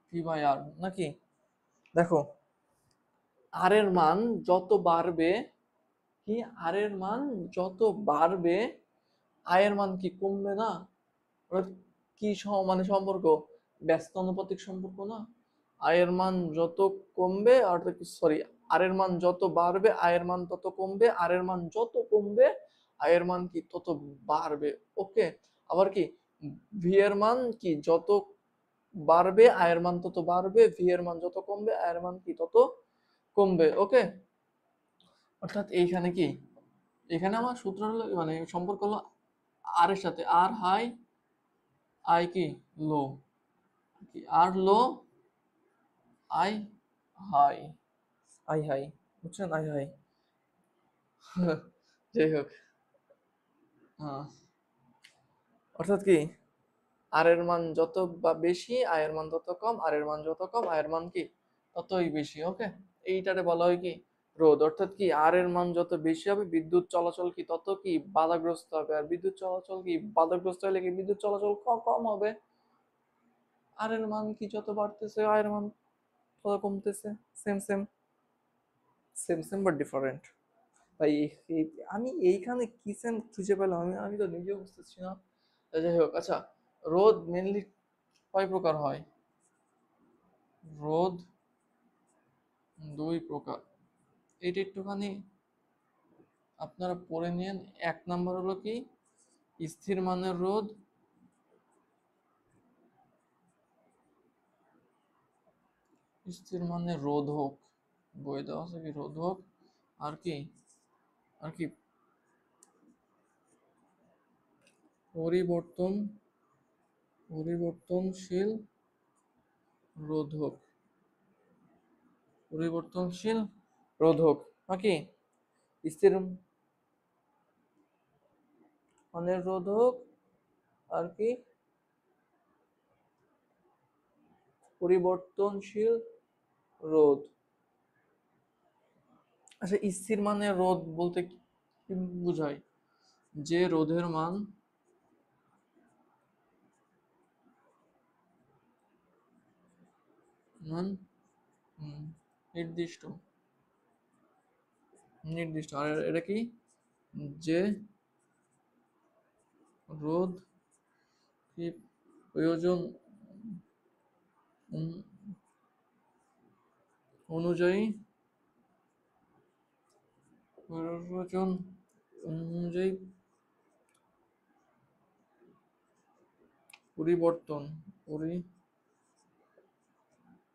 ভি বাই আর নাকি? দেখো, আর এর মান যত বাড়বে, কি আর এর মান যত বাড়বে, আয়ের মান কি কমবে না? ওরা কি মানে সম্পর্ক, ব্যস্ত অনুপাতিক সম্পর্ক না? আয়ের মান যত কমবে, অর্থাৎ সরি, আর এর মান যত বাড়বে আয়ের মান তত কমবে, আর এর মান যত কমবে আয়ের মান কি তত বাড়বে। ওকে, আবার কি ভি এর মান কি যত বাড়বে আয়ের মান তত বাড়বে, ভি এর মান যত কমবে আয়ের মান কি তত কমবে। ওকে, অর্থাৎ এইখানে কি, এখানে আমার সূত্র হলো মানে সম্পর্ক হলো আর এর সাথে, আর হাই আই কি লো, কি আর লো আই হাই, আই হাই, বুঝছেন, আই হাই। যাই হোক, হ্যাঁ, অর্থাৎ কি আর এর মান যত বেশি আয়ের মান তত কম, আর এর মান যত কম আয়ের মান কি ততই বেশি। ওকে, এইটারে বলা হয় কি রোধ। অর্থাৎ কি আর এর মান যত বেশি হবে বিদ্যুৎ চলাচল কি তত কি বাধাগ্রস্ত হবে, আর বিদ্যুৎ চলাচল কি বাধাগ্রস্ত হলে কি বিদ্যুৎ চলাচল কম কম হবে। আর এর মান কি যত বাড়তেছে আর এর মান তত কমতেছে। Same same same same but different. তাই আমি এইখানে কি সেম খুঁজে পেলাম, আমি আমি তো নিজেও বুঝতেছি না। যাই হোক, আচ্ছা, রোদ মেনলি কয় প্রকার হয়? রোদ দুই প্রকার, এটা একটুখানি আপনারা পড়ে নিন। এক নাম্বার হলো কি স্থির মানের রোধ, স্থির মানের রোধক, বই দেওয়া আছে কি রোধক, আর কি আর কি পরিবর্তন পরিবর্তনশীল রোধক, পরিবর্তনশীল রোধক নাকি স্থির মানের রোধক, আর কি পরিবর্তনশীল রোধ। আচ্ছা, স্থির মানের রোধ বলতে কি বোঝায়? যে রোধের মান মান নির্দিষ্ট, নির্দিষ্ট, আর এটা কি যে রোধ কি প্রয়োজন অনুযায়ী, প্রয়োজন অনুযায়ী পরিবর্তন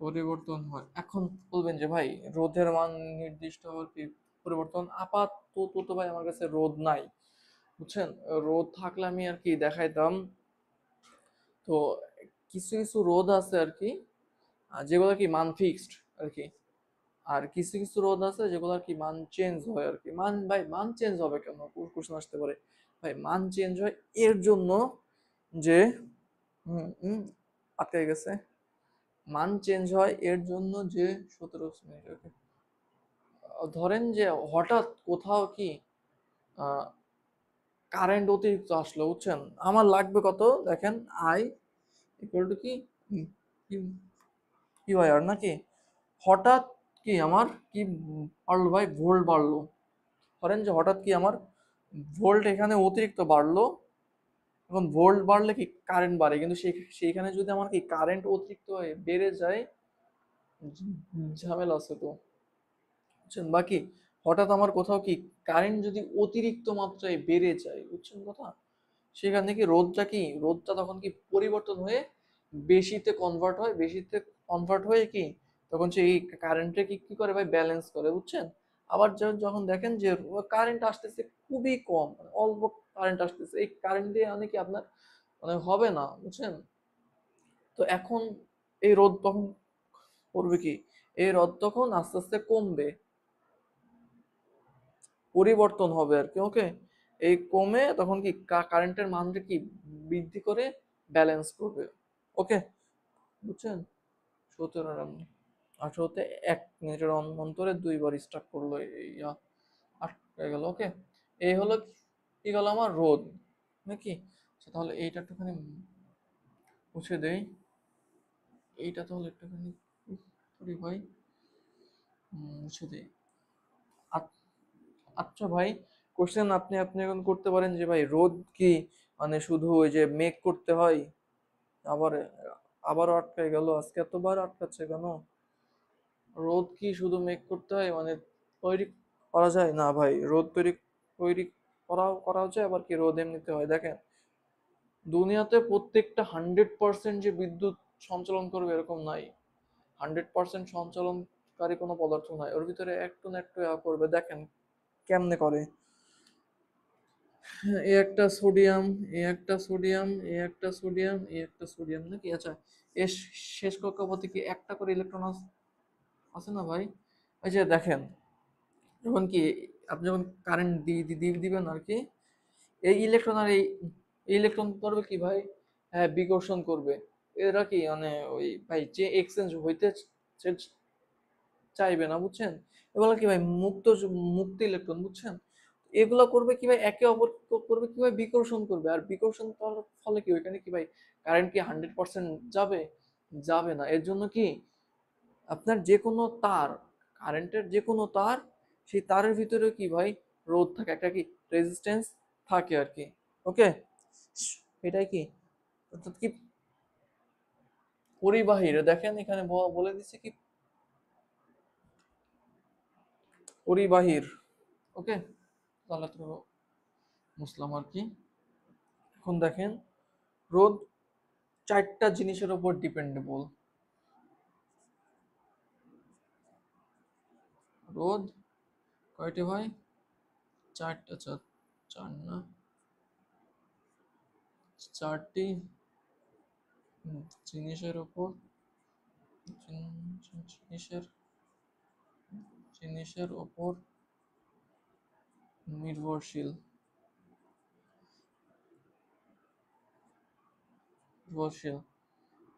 পরিবর্তন হয়। এখন বলবেন যে ভাই রোধের মান নির্দিষ্ট হওয়ার কি পরিবর্তন? আপাতত তো ভাই আমার কাছে রোধ নাই, বুঝছেন। রোধ থাকলে আমি আর কি দেখাইতাম। তো কিছু কিছু রোধ আছে আর কি, যেগুলো কি মান ফিক্সড আর কি। আর কিছু কিছু রোধ আছে যেগুলো আর কি মান চেঞ্জ হয় আর কি। মান ভাই মান চেঞ্জ হবে কেন, কোশ্চেন আসতে পারে। ভাই মান চেঞ্জ হয় এর জন্য যে আটকে গেছে। মান চেঞ্জ হয় এর জন্য যে 17 মিনিট, ওকে। ধরেন যে হঠাৎ কোথাও কি কারেন্ট অতিরিক্ত আসলো, বুঝছেন। আমার লাগবে কত, দেখেন, আই ইকুয়াল টু কি কিউ আই আর নাকি। হঠাৎ কি আমার কি বাড়লো ভাই, ভোল্ট বাড়লো। ধরেন যে হঠাৎ কি আমার ভোল্ট এখানে অতিরিক্ত বাড়লো। এখন ভোল্ট বাড়লে কি কারেন্ট বাড়ে, কিন্তু সেইখানে যদি আমার কি কারেন্ট অতিরিক্ত হয়ে বেড়ে যায়, ঝামেলা আছে তো, বুঝছেন। বাকি হঠাৎ আমার কোথাও কি কারেন্ট যদি অতিরিক্ত মাত্রায় বেড়ে যায়, বুঝছেন কথা, সেখানে কি রোধটা তখন কি পরিবর্তন হয়ে বেশিতে কনভার্ট হয়, বেশিতে কনভার্ট হয়ে কি তখন সেই কারেন্টে কি কি করে ভাই ব্যালেন্স করে, বুঝছেন। আবার যখন দেখেন যে কারেন্ট আসতেছে খুবই কম, মানে অল্প কারেন্ট আসতেছে, এই কারেন্ট দিয়ে মানে কি আপনার মানে হবে না, বুঝছেন। তো এখন এই রোধ তখন করবে কি, এই রোধ তখন আস্তে আস্তে কমবে, পরিবর্তন হবে আর কি, ওকে। এই কমে তখন কি কারেন্টের মানটা কি বৃদ্ধি করে ব্যালেন্স করবে, ওকে, বুঝছেন। 17 18তে 1 মিনিটের অন্তরে দুইবার স্টার্ট করলো, এই আটকে গেল, ওকে। এই হলো কি গেল আমার রোদ নাকি। আচ্ছা, তাহলে এইটা একটুখানি মুছে দেই, এইটা তাহলে একটুখানি করি ভাই, মুছে দেই। আচ্ছা ভাই, কোশ্চেন আপনি আপনি এখন করতে পারেন যে ভাই রোদ কি মানে শুধু ওই যে মেক করতে হয়? আবার আবারও আটকে গেল, আজকে এতবার আটকাচ্ছে কেন? রোদ কি শুধু মেক করতে হয় মানে তৈরি করা যায় না ভাই? রোদ তৈরি করাও যায়, আবার কি রোদ এমনিতে হয়। দেখেন, দুনিয়াতে প্রত্যেকটা 100% যে বিদ্যুৎ সঞ্চালন করবে এরকম নাই। 100% সঞ্চালনকারী কোনো পদার্থ নাই, ওর ভিতরে একটু না একটু করবে। দেখেন কেমনে করে। এ একটা সোডিয়াম, এ একটা সোডিয়াম, এ একটা সোডিয়াম, এ একটা সোডিয়াম নাকি। আচ্ছা, এর শেষ কক্ষপথে কি একটা করে ইলেকট্রন আছে না ভাই? ওই যে দেখেন, যখন কি আপনি যখন কারেন্ট দিবেন আর কি, এই ইলেকট্রন আর এই ইলেকট্রন করবে কি ভাই, হ্যাঁ বিকর্ষণ করবে। এরা কি মানে ওই ভাই যে এক্সচেঞ্জ হইতে চাইবে না, বুঝছেন। এগুলো কি ভাই মুক্ত ইলেকট্রন, বুঝছেন। এগুলো করবে কি ভাই, একে অপর করবে কি ভাই, বিকর্ষণ করবে। আর বিকর্ষণ করার ফলে কি ওইখানে কি ভাই কারেন্ট কি 100% যাবে? যাবে না। এর জন্য কি আপনার যে কোনো তার, কারেন্টের যে কোনো তার, সেই তারের ভিতরে কি ভাই রোধ থাকে, একটা কি রেজিস্ট্যান্স থাকে আর কি। ওকে, এটাই কি, অর্থাৎ কি পরিবাহীর, দেখেন এখানে বলে দিচ্ছে কি পরিবাহীর। ওকে, তাহলে তো মুসলাম আর কি। এখন দেখেন রোধ চারটা জিনিসের উপর ডিপেন্ডেবল। রোধ কয়টি ভাই? চারটা, চার না, চারটি জিনিসের উপর, জিনিসের জিনিসের উপর নির্ভরশীল, নির্ভরশীল।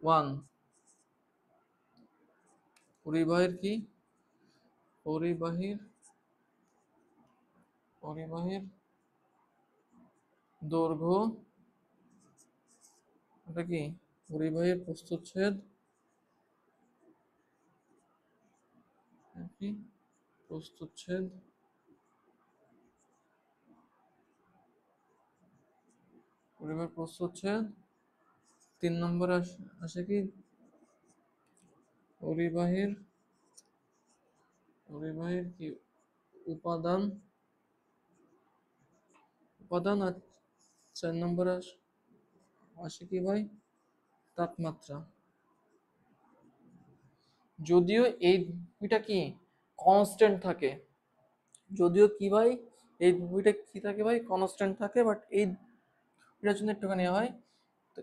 ওয়ান, পরিবাহীর কি, পরিবাহীর পরিবাহীর দৈর্ঘ্য, এটা কি পরিবাহীর প্রস্থচ্ছেদ, কি প্রস্থচ্ছেদ, পরিবাহীর প্রস্থচ্ছেদ। 3 নম্বর আসে কি পরিবাহীর, পরিবাহীর কি উপাদান, উপাদান। আর 4 নম্বর আসে কি ভাই তাপমাত্রা। যদিও এই দুইটা কি কনস্ট্যান্ট থাকে, যদিও কি ভাই এই দুইটা কি থাকে ভাই কনস্ট্যান্ট থাকে, বাট এই এটার জন্য একটুখানি হয়। তো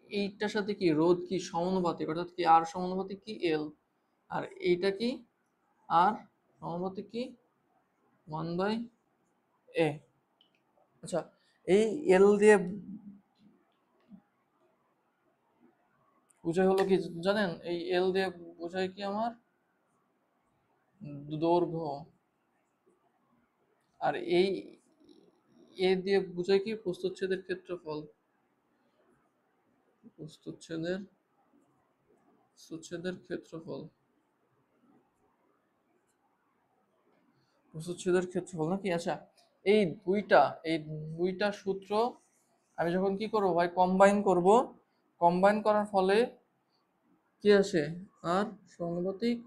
এইটার সাথে কি রোধ কি সমানুপাতিক, অর্থাৎ কি আর সমানুপাতিক কি এল, আর এইটা কি আর সমানুপাতিক কি 1/a। আচ্ছা, এই এল দিয়ে বোঝাই হলো কি জানেন, এই এল দিয়ে বোঝাই কি আমার দৈর্ঘ্য, আর এই এ দিয়ে বোঝাই কি প্রস্থচ্ছেদের ক্ষেত্রফল, প্রস্থচ্ছেদের প্রস্থচ্ছেদের ক্ষেত্রফল, প্রস্থচ্ছেদের ক্ষেত্রফল নাকি। আচ্ছা, এই দুইটা এই দুইটা সূত্র আমি যখন কি করব ভাই কম্বাইন করব, কম্বাইন করার ফলে কি আসে আর সমানুপাতিক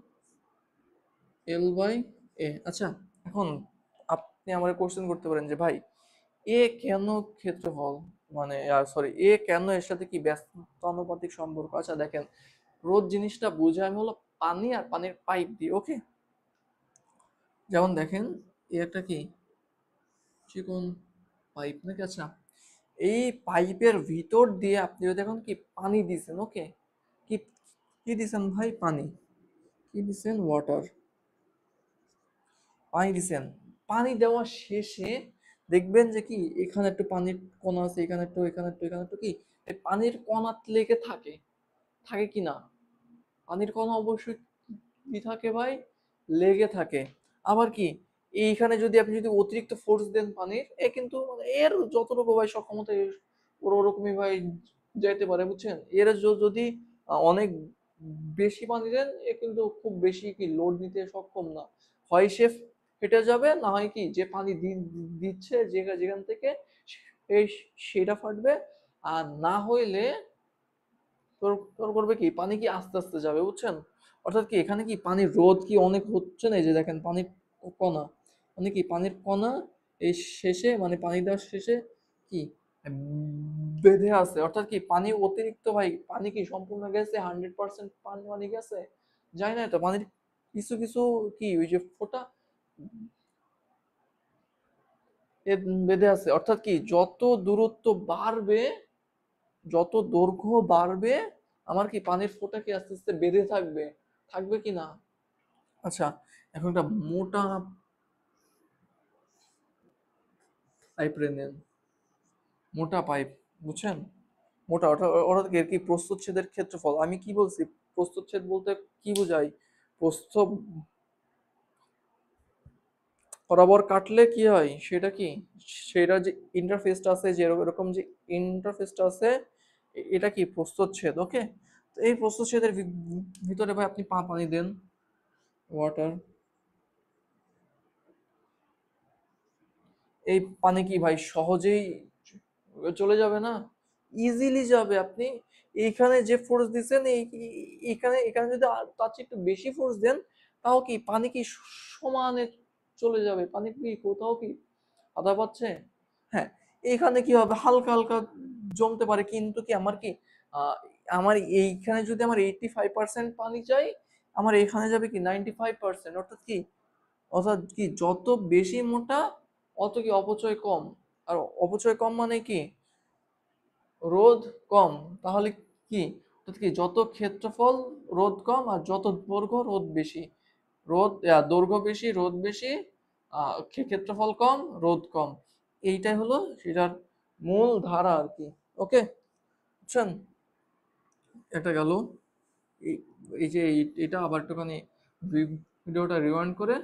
L/A। আচ্ছা, এখন আপনি আমাকে কোশ্চেন করতে পারেন যে ভাই এ কেন ক্ষেত্রফল, মানে সরি এ কেন এর সাথে কি ব্যস্তানুপাতিক সম্পর্ক। আচ্ছা দেখেন, রোধ জিনিসটা বোঝায় আমি হলো পানি আর পানির পাইপ দিয়ে। ওকে, যেমন দেখেন এই একটা কি চিকন পাইপ নাকি। আচ্ছা, এই পাইপের ভিতর দিয়ে আপনি যদি এখন কি পানি দিছেন, ওকে, কি কি দিছেন ভাই, পানি, কি দিছেন, ওয়াটার, পানি দিছেন। পানি দেওয়া শেষে দেখবেন যে কি এখানে একটু পানির কণা আছে, এখানে একটু, এখানে একটু, এখানে একটু, কি এই পানির কণা লেগে থাকে, থাকে কি না, পানির কণা অবশ্যই কি থাকে ভাই, লেগে থাকে। আবার কি এইখানে যদি আপনি যদি অতিরিক্ত ফোর্স দেন পানির, এ কিন্তু মানে এর যতটুকু ভাই সক্ষমতা ওর ওরকমই ভাই যাইতে পারে, বুঝছেন। এর যদি অনেক বেশি পানি দেন, এ কিন্তু খুব বেশি কি লোড নিতে সক্ষম না, হয় সে ফেটে যাবে, না হয় কি যে পানি দিচ্ছে যেখান থেকে এই সেটা ফাটবে, আর না হইলে তোর তোর করবে কি পানি কি আস্তে আস্তে যাবে, বুঝছেন। অর্থাৎ কি এখানে কি পানির রোধ কি অনেক হচ্ছে না, এই যে দেখেন পানির কণা, মানে কি পানির কণা এই শেষে মানে পানি দেওয়ার শেষে কি বেঁধে আছে। অর্থাৎ কি পানি অতিরিক্ত ভাই, পানি কি সম্পূর্ণ গেছে 100% পানি পানি গেছে, যায় না তো, পানির কিছু কিছু কি ওই যে ফোঁটা বেঁধে আছে। অর্থাৎ কি যত দূরত্ব বাড়বে, যত দৈর্ঘ্য বাড়বে, আমার কি পানির ফোঁটা কি আস্তে আস্তে বেঁধে থাকবে, থাকবে কি না। আচ্ছা, এখন একটা মোটা পাইপ নেন, মোটা পাইপ, বুঝছেন, মোটা, ওটা ওটা কি প্রস্থচ্ছেদের ক্ষেত্রফল। আমি কি বলছি, প্রস্থচ্ছেদ বলতে কি বোঝাই, প্রস্থ বরাবর কাটলে কি হয় সেটা কি, সেটা যে ইন্টারফেসটা আছে, যে এরকম যে ইন্টারফেসটা আছে, এটা কি প্রস্থচ্ছেদ। ওকে, এই প্রস্থচ্ছেদের ভিতরে ভাই আপনি পানি দেন, ওয়াটার। এই পানি কি ভাই সহজেই চলে যাবে না? ইজিলি যাবে। আপনি এইখানে যে ফোর্স দিচ্ছেন, এখানে এখানে যদি তার চেয়ে একটু বেশি ফোর্স দেন, তাও কি পানি কি সমানে চলে যাবে? পানি কি কোথাও কি আধা পাচ্ছে? হ্যাঁ, এখানে কি হবে, হালকা হালকা জমতে পারে, কিন্তু কি আমার কি আহ, আমার এইখানে যদি আমার 85% পানি চাই, আমার এখানে যাবে কি 95%। অর্থাৎ কি, যত বেশি মোটা অত কি অপচয় কম। আর অপচয় কম মানে কি, রোধ কম। তাহলে কি, অর্থাৎ কি যত ক্ষেত্রফল রোধ কম, আর যত দৈর্ঘ্য রোধ বেশি। দৈর্ঘ্য বেশি, রোধ বেশি, ক্ষেত্রফল কম, রোধ কম। এইটাই হলো সেটার মূল ধারা আর কি। ওকে, বুঝছেন? এটা গেল। এই এই যে এটা আবার একটুখানি ভিডিওটা রিওয়াইন্ড করে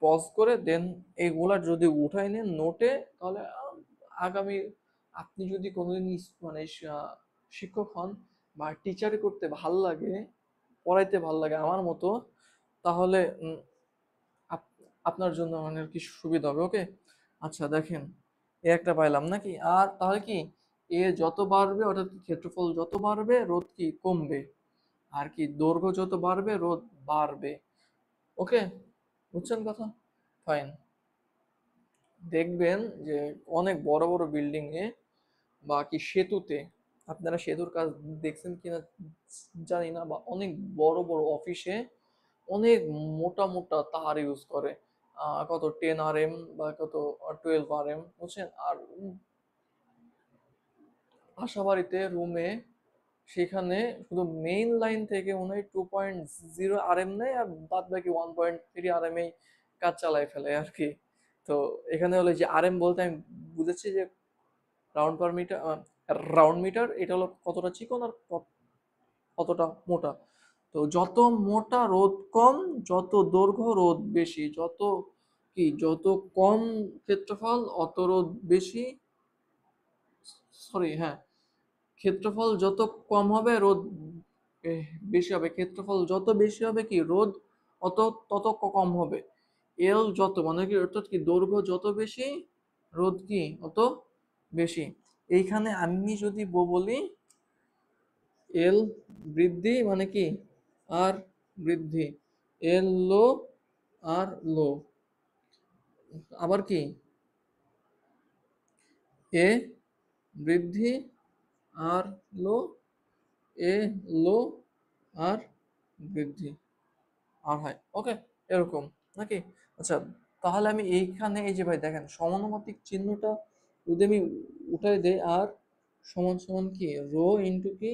পজ করে দেন এগুলা যদি উঠাই নেন নোটে, তাহলে আগামী আপনি যদি কোনোদিন মানে শিক্ষক হন বা টিচারি করতে ভাল লাগে, পড়াইতে ভাল লাগে আমার মতো, তাহলে আপনার জন্য মানে আর কি সুবিধা হবে। ওকে, আচ্ছা দেখেন, এ একটা পাইলাম নাকি। আর তাহলে কি, এ যত বাড়বে অর্থাৎ কি ক্ষেত্রফল যত বাড়বে রোধ কি কমবে, আর কি দৈর্ঘ্য যত বাড়বে রোধ বাড়বে। ওকে, বুঝছেন কথা? ফাইন। দেখবেন যে অনেক বড় বড় বিল্ডিং এ বা কি সেতুতে, আপনারা সেতুর কাজ দেখছেন কিনা জানি না, বা অনেক বড় বড় অফিসে অনেক মোটা মোটা তার ইউজ করে, কত 10 RM বা কত 12 RM, বুঝছেন? আর আশাবাড়িতে রুমে, সেখানে শুধু মেইন লাইন থেকে মনে হয় 2.0 RM নেয়, আর বাদ বাকি 1.3 RM এই কাজ চালায় ফেলে আর কি। তো এখানে হলো যে RM বলতে আমি বুঝেছি যে round per metre, round metre, এটা হলো কতটা চিকন আর কতটা মোটা। তো যত মোটা রোধ কম, যত দৈর্ঘ্য রোধ বেশি, যত কম ক্ষেত্রফল অত রোধ বেশি। সরি, হ্যাঁ, ক্ষেত্রফল যত কম হবে রোধ বেশি হবে, ক্ষেত্রফল যত বেশি হবে কি রোধ অত তত কম হবে। এল যত মানে কি, অর্থাৎ কি দৈর্ঘ্য যত বেশি রোধ কি অত বেশি। এইখানে আমি যদি বলি এল বৃদ্ধি মানে কি আর বৃদ্ধি, এল লো আর লো, আবার কি এ বৃদ্ধি আর লো, এ লো আর বৃদ্ধি আর হয়। ওকে, এরকম নাকি? আচ্ছা, তাহলে আমি এইখানে এই যে ভাই দেখেন সমানুপাতিক চিহ্নটা যদি আমি উঠাই দেই, আর সমান সমান কি রো ইন্টু কি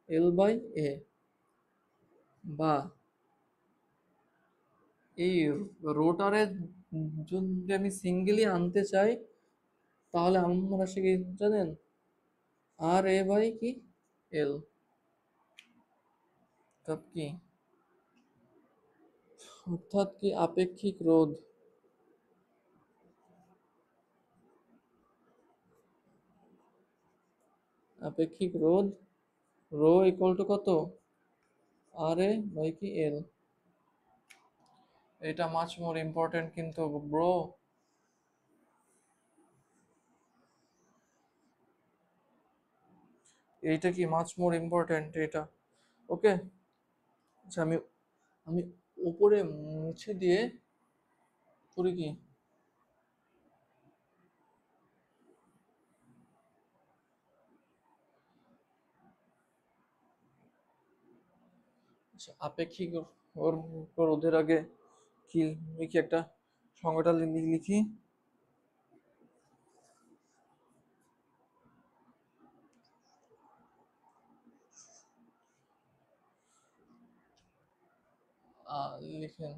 এল বাই এ, বা এই রোটারে যদি আমি সিঙ্গেলি আনতে চাই, তাহলে আমরা সে কি জানেন, আর এ বাই কি এল, অর্থাৎ কি, অর্থাৎ কি আপেক্ষিক রোধ, আপেক্ষিক রোধ রো ইকুয়াল টু কত, আর এ বাই কি এল। এটা মাচ মোর ইম্পর্টেন্ট কিন্তু ব্রো। এইটা কি মাচ মোর ইম্পর্টেন্ট এটা। ওকে, আচ্ছা আমি আমি উপরে মুছে দিয়ে করি কি, আচ্ছা আপেক্ষিক ওর রোধের আগে কি লিখি, একটা সংজ্ঞাটা লিখি। লিখেন,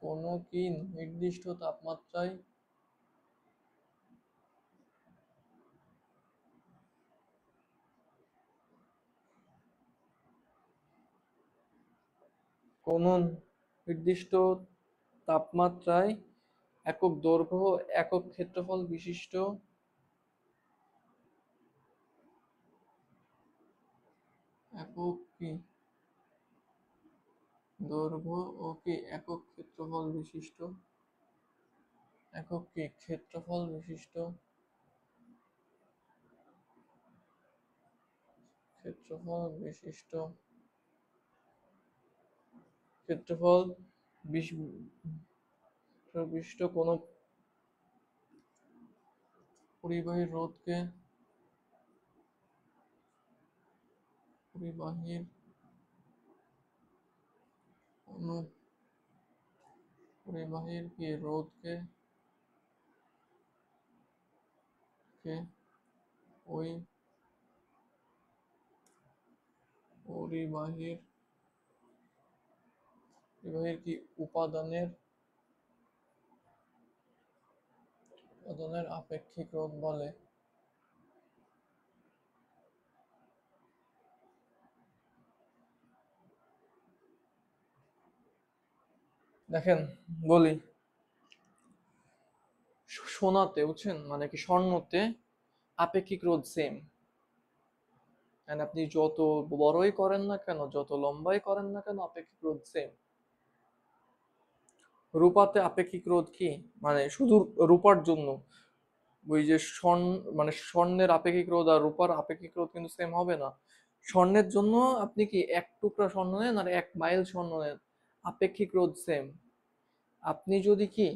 কোনো কি নির্দিষ্ট তাপমাত্রায় কোনো নির্দিষ্ট তাপমাত্রায় একক দৈর্ঘ্য একক ক্ষেত্রফল বিশিষ্ট একক কি দৈর্ঘ্য ও কি একক ক্ষেত্রফল বিশিষ্ট, একক কি ক্ষেত্রফল বিশিষ্ট, ক্ষেত্রফল বিশিষ্ট, ক্ষেত্রফল বিশিষ্ট কোন পরিবাহীর রোধকে, পরিবাহীর অনু পরিবাহীর কি রোধকে কে ওই পরিবাহীর পরিবাহীর কি উপাদানের উপাদানের আপেক্ষিক রোধ বলে। দেখেন বলি, সোনাতে বুঝছেন মানে কি স্বর্ণতে আপেক্ষিক রোধ সেম, আপনি যত বড়ই করেন না কেন, যত লম্বাই করেন না কেন, আপেক্ষিক রোধ সেম। রূপাতে আপেক্ষিক রোধ কি মানে শুধু রূপার জন্য, ওই যে স্বর্ণ মানে স্বর্ণের আপেক্ষিক রোধ আর রূপার আপেক্ষিক রোধ কিন্তু সেম হবে না। স্বর্ণের জন্য আপনি কি এক টুকরা স্বর্ণ নেন আর 1 মাইল স্বর্ণ নেন, আপেক্ষিক রোধ সেম। আপনি যদি কি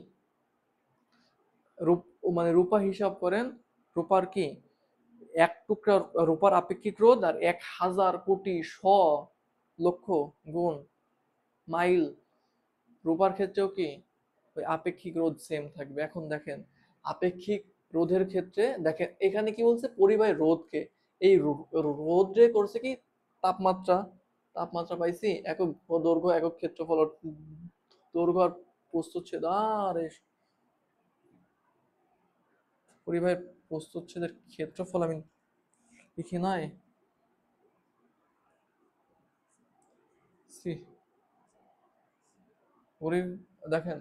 রূপ মানে রূপা হিসাব করেন, রূপার কি এক টুকরা রূপার আপেক্ষিক রোধ আর 1,000 কোটি লক্ষ গুণ মাইল রূপার ক্ষেত্রেও কি ওই আপেক্ষিক রোধ সেম থাকবে। এখন দেখেন আপেক্ষিক রোধের ক্ষেত্রে দেখেন এখানে কি বলছে, পরিবাহী রোধকে, এই রোধে করছে কি তাপমাত্রা, তাপমাত্রা পাইছি একক দৈর্ঘ্য একক ক্ষেত্রফল, দৈর্ঘ্য আর প্রস্থচ্ছেদ, আরে পরিবাহীর প্রস্থচ্ছেদের ক্ষেত্রফল আমি লিখি নাই, সি দেখেন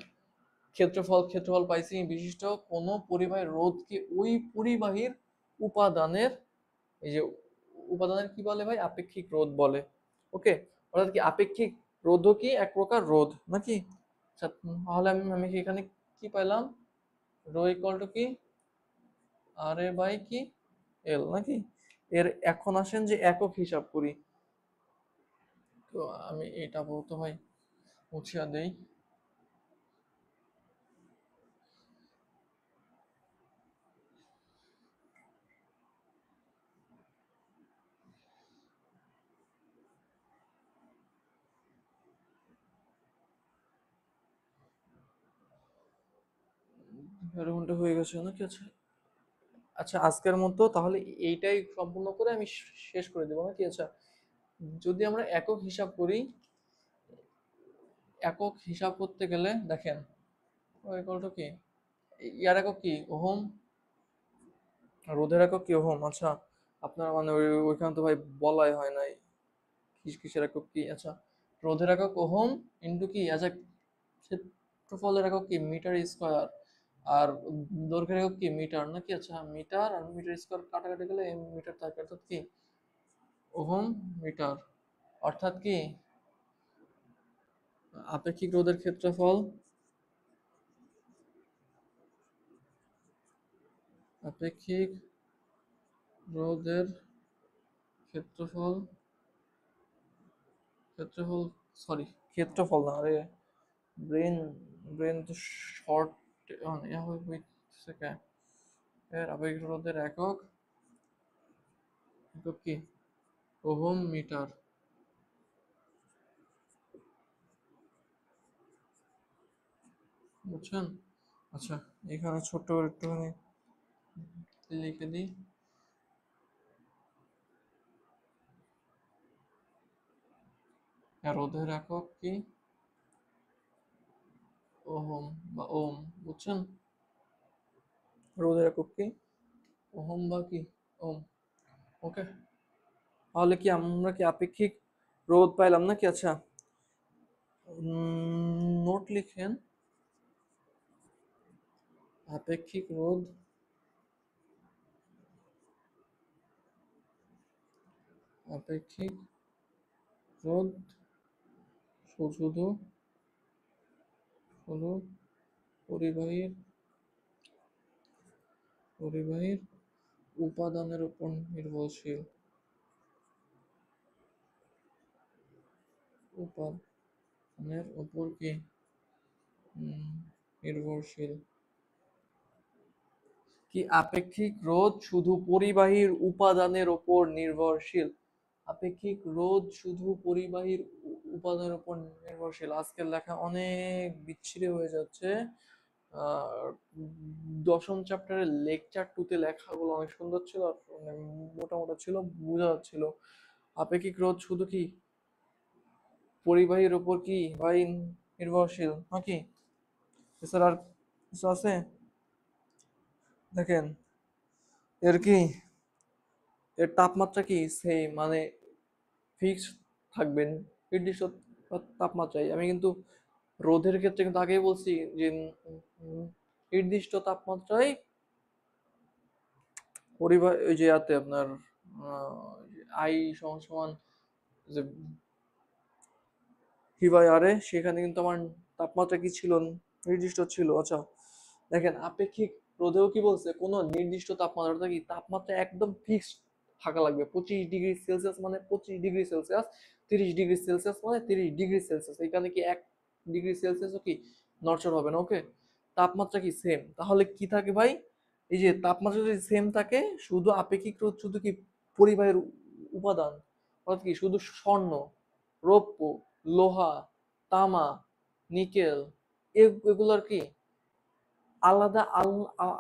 ক্ষেত্রফল পাইছি বিশিষ্ট কোন পরিবাহীর রোধকে ওই পরিবাহীর উপাদানের, এই যে উপাদানের কি বলে ভাই, আপেক্ষিক রোধ বলে। ওকে, অর্থাৎ কি আপেক্ষিক রোধও কি এক প্রকার রোধ নাকি। আচ্ছা, তাহলে আমি কি এখানে কি পাইলাম, রো ইকুয়াল টু কি আর এ বাই কি এল নাকি। এর এখন আসেন যে একক হিসাব করি, তো আমি এটা বলতে ভাই মুছিয়া দেই। ঘন্টা হয়ে গেছে নাকি। আচ্ছা আচ্ছা, আজকের মতো তাহলে এইটাই সম্পূর্ণ করে আমি শেষ করে দেবো নাকি। আচ্ছা, যদি আমরা একক হিসাব করি, একক হিসাব করতে গেলে দেখেন ইকুয়াল কি ইয়ার একক কি ওহম, রোধের একক কি ওহম। আচ্ছা, আপনার মানে ওইখানে তো ভাই বলাই হয় নাই কিসের একক কি। আচ্ছা, রোধের একক ওহম ইন্টু কি, আচ্ছা ক্ষেত্রফলের একক কি মিটার স্কয়ার, আর দৈর্ঘ্যের একক কি মিটার নাকি। আচ্ছা, মিটার আর মিটার স্কয়ার কাটাকাটি গেলে মিটার থাকে, অর্থাৎ কি ওহম মিটার, অর্থাৎ কি আপেক্ষিক রোধের ক্ষেত্রফল, আপেক্ষিক রোধের ক্ষেত্রফল, ক্ষেত্রফল সরি ক্ষেত্রফল না, আরে ব্রেন ব্রেন তো শর্ট সেকেন্ড, এর আপেক্ষিক রোধের একক, একক কি ওহম মিটার, বুঝছেন। আচ্ছা, এখানে ছোট্ট করে একটুখানি লিখে দিই, রোধের একক কি ওহম বা ওম, বুঝছেন, রোধের একক কি ওহম বা কি ওম। ওকে, তাহলে কি আমরা কি আপেক্ষিক রোধ পাইলাম নাকি। আচ্ছা, নোট লিখেন, আপেক্ষিক রোধ, আপেক্ষিক রোদ শুধু শুধু পরিবাহীর পরিবাহীর উপাদানের উপর নির্ভরশীল। উপাদানের উপর কি নির্ভরশীল? কি আপেক্ষিক রোধ শুধু পরিবাহীর উপাদানের উপর নির্ভরশীল? আপেক্ষিক রোধ শুধু পরিবাহীর উপাদানের উপর নির্ভরশীল। আজকের লেখা অনেক বিচ্ছিরি হয়ে যাচ্ছে। দশম চ্যাপ্টারের লেকচার 2 তে লেখাগুলো অনেক সুন্দর ছিল আর মোটা মোটা ছিল, বোঝা যাচ্ছিল। আপেক্ষিক রোধ শুধু কি পরিবাহীর উপর কি ভাই নির্ভরশীল নাকি? এছাড়া আর কিছু আছে? দেখেন এর কি এর তাপমাত্রা কি সেম, মানে ফিক্সড থাকবেন নির্দিষ্ট তাপমাত্রায়। আমি কিন্তু রোধের ক্ষেত্রে কিন্তু আগেই বলছি যে নির্দিষ্ট তাপমাত্রায় পরিবাহ ওই যে ইয়াতে আপনার আই সমান সমান যে ভি বাই আর এ, সেখানে কিন্তু আমার তাপমাত্রা কি ছিল, নির্দিষ্ট ছিল। আচ্ছা দেখেন আপেক্ষিক রোধেও কি বলছে, কোন নির্দিষ্ট তাপমাত্রা কি তাপমাত্রা একদম ফিক্সড থাকা লাগবে। 25 ডিগ্রি সেলসিয়াস মানে 25 ডিগ্রি সেলসিয়াস, 30 ডিগ্রি সেলসিয়াস মানে 30 ডিগ্রি সেলসিয়াস। এখানে কি 1 ডিগ্রি সেলসিয়াসও কি নড়চড় হবে না। ওকে, তাপমাত্রা কি সেম, তাহলে কি থাকে ভাই, এই যে তাপমাত্রা যদি সেম থাকে, শুধু আপেক্ষিক রোধ শুধু কি পরিবাহের উপাদান, অর্থাৎ কি শুধু স্বর্ণ, রৌপ্য, লোহা, তামা, নিকেল, এগুলোর কি আলাদা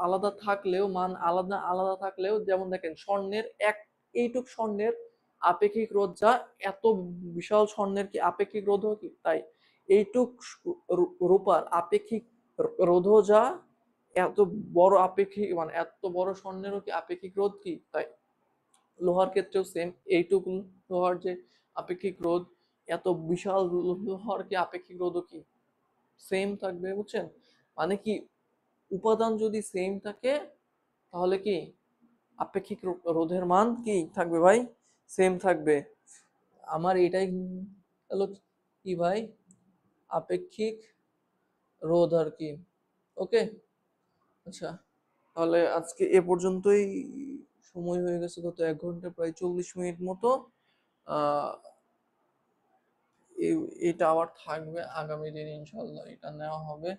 আলাদা থাকলেও, মান আলাদা আলাদা থাকলেও, যেমন দেখেন স্বর্ণের এইটুক স্বর্ণের আপেক্ষিক রোধ যা, এত বিশাল স্বর্ণের কি আপেক্ষিক রোধ কি তাই, এইটুক রূপার আপেক্ষিক রোধ যা, এত বড় আপেক্ষিক মানে এত বড় স্বর্ণেরও কি আপেক্ষিক রোধ কি তাই। লোহার ক্ষেত্রেও সেম, এইটুকু লোহার যে আপেক্ষিক রোধ, এত বিশাল লোহার কি আপেক্ষিক রোধও কি সেম থাকবে, বুঝছেন? মানে কি উপাদান যদি সেম থাকে তাহলে কি আপেক্ষিক রোধের মান কি থাকবে ভাই, সেম থাকবে। আমার এটাই হলো কি ভাই, আপেক্ষিক রোধ আর কি। ওকে, আচ্ছা তাহলে আজকে এ পর্যন্তই। সময় হয়ে গেছে কত, 1 ঘন্টা প্রায় 40 মিনিট মতো। আহ এটা আবার থাকবে আগামী দিন ইনশাল্লাহ, এটা নেওয়া হবে।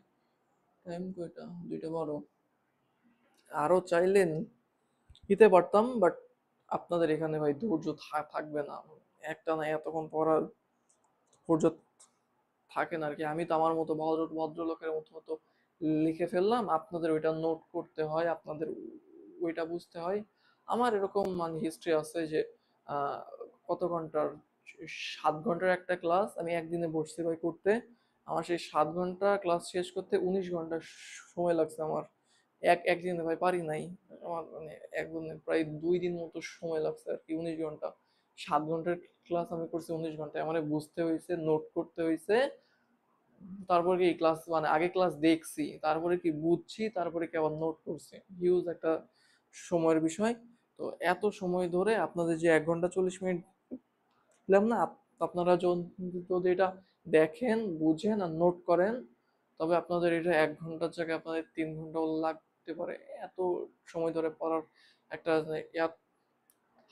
টাইম কয়টা, 2:12। আরো চাইলেন দিতে পারতাম, বাট আপনাদের এখানে ভাই ধৈর্য থাকবে না, একটা না এতক্ষণ পড়ার ধৈর্য থাকে না আর কি। আমি তো আমার মতো ভদ্রলোকের মতো মতো লিখে ফেললাম, আপনাদের ওইটা নোট করতে হয়, আপনাদের ওইটা বুঝতে হয়। আমার এরকম মানে হিস্ট্রি আছে যে আহ, কত ঘন্টার, 7 ঘন্টার একটা ক্লাস আমি একদিনে বসছি ভাই করতে। আমার সেই 7 ঘন্টা ক্লাস শেষ করতে 19 ঘন্টা সময় লাগছে আমার। একদিনে ভাই পারি নাই, আমার মানে একদিনে প্রায় 2 দিন মতো সময় লাগছে আর কি। 19 ঘন্টা, 7 ঘন্টার ক্লাস আমি করছি 19 ঘন্টায়। আমার বুঝতে হয়েছে, নোট করতে হয়েছে, তারপর কি ক্লাস মানে আগে ক্লাস দেখছি, তারপরে কি বুঝছি, তারপরে কি আবার নোট করছি। হিউজ একটা সময়ের বিষয়। তো এত সময় ধরে আপনাদের যে 1 ঘন্টা 40 মিনিট দিলাম না, আপনারা যদি এটা দেখেন, বুঝেন আর নোট করেন, তবে আপনাদের এটা 1 ঘন্টার জায়গায় আপনাদের 3 ঘন্টাও লাগতে পারে। এত সময় ধরে পড়ার একটা ইয়া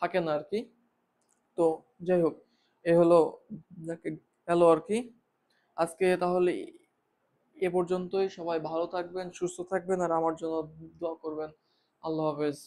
থাকে না আর কি। তো যাই হোক, এ হলো গেল আর কি আজকে। তাহলে এ পর্যন্তই। সবাই ভালো থাকবেন, সুস্থ থাকবেন আর আমার জন্য দোয়া করবেন। আল্লাহ হাফেজ।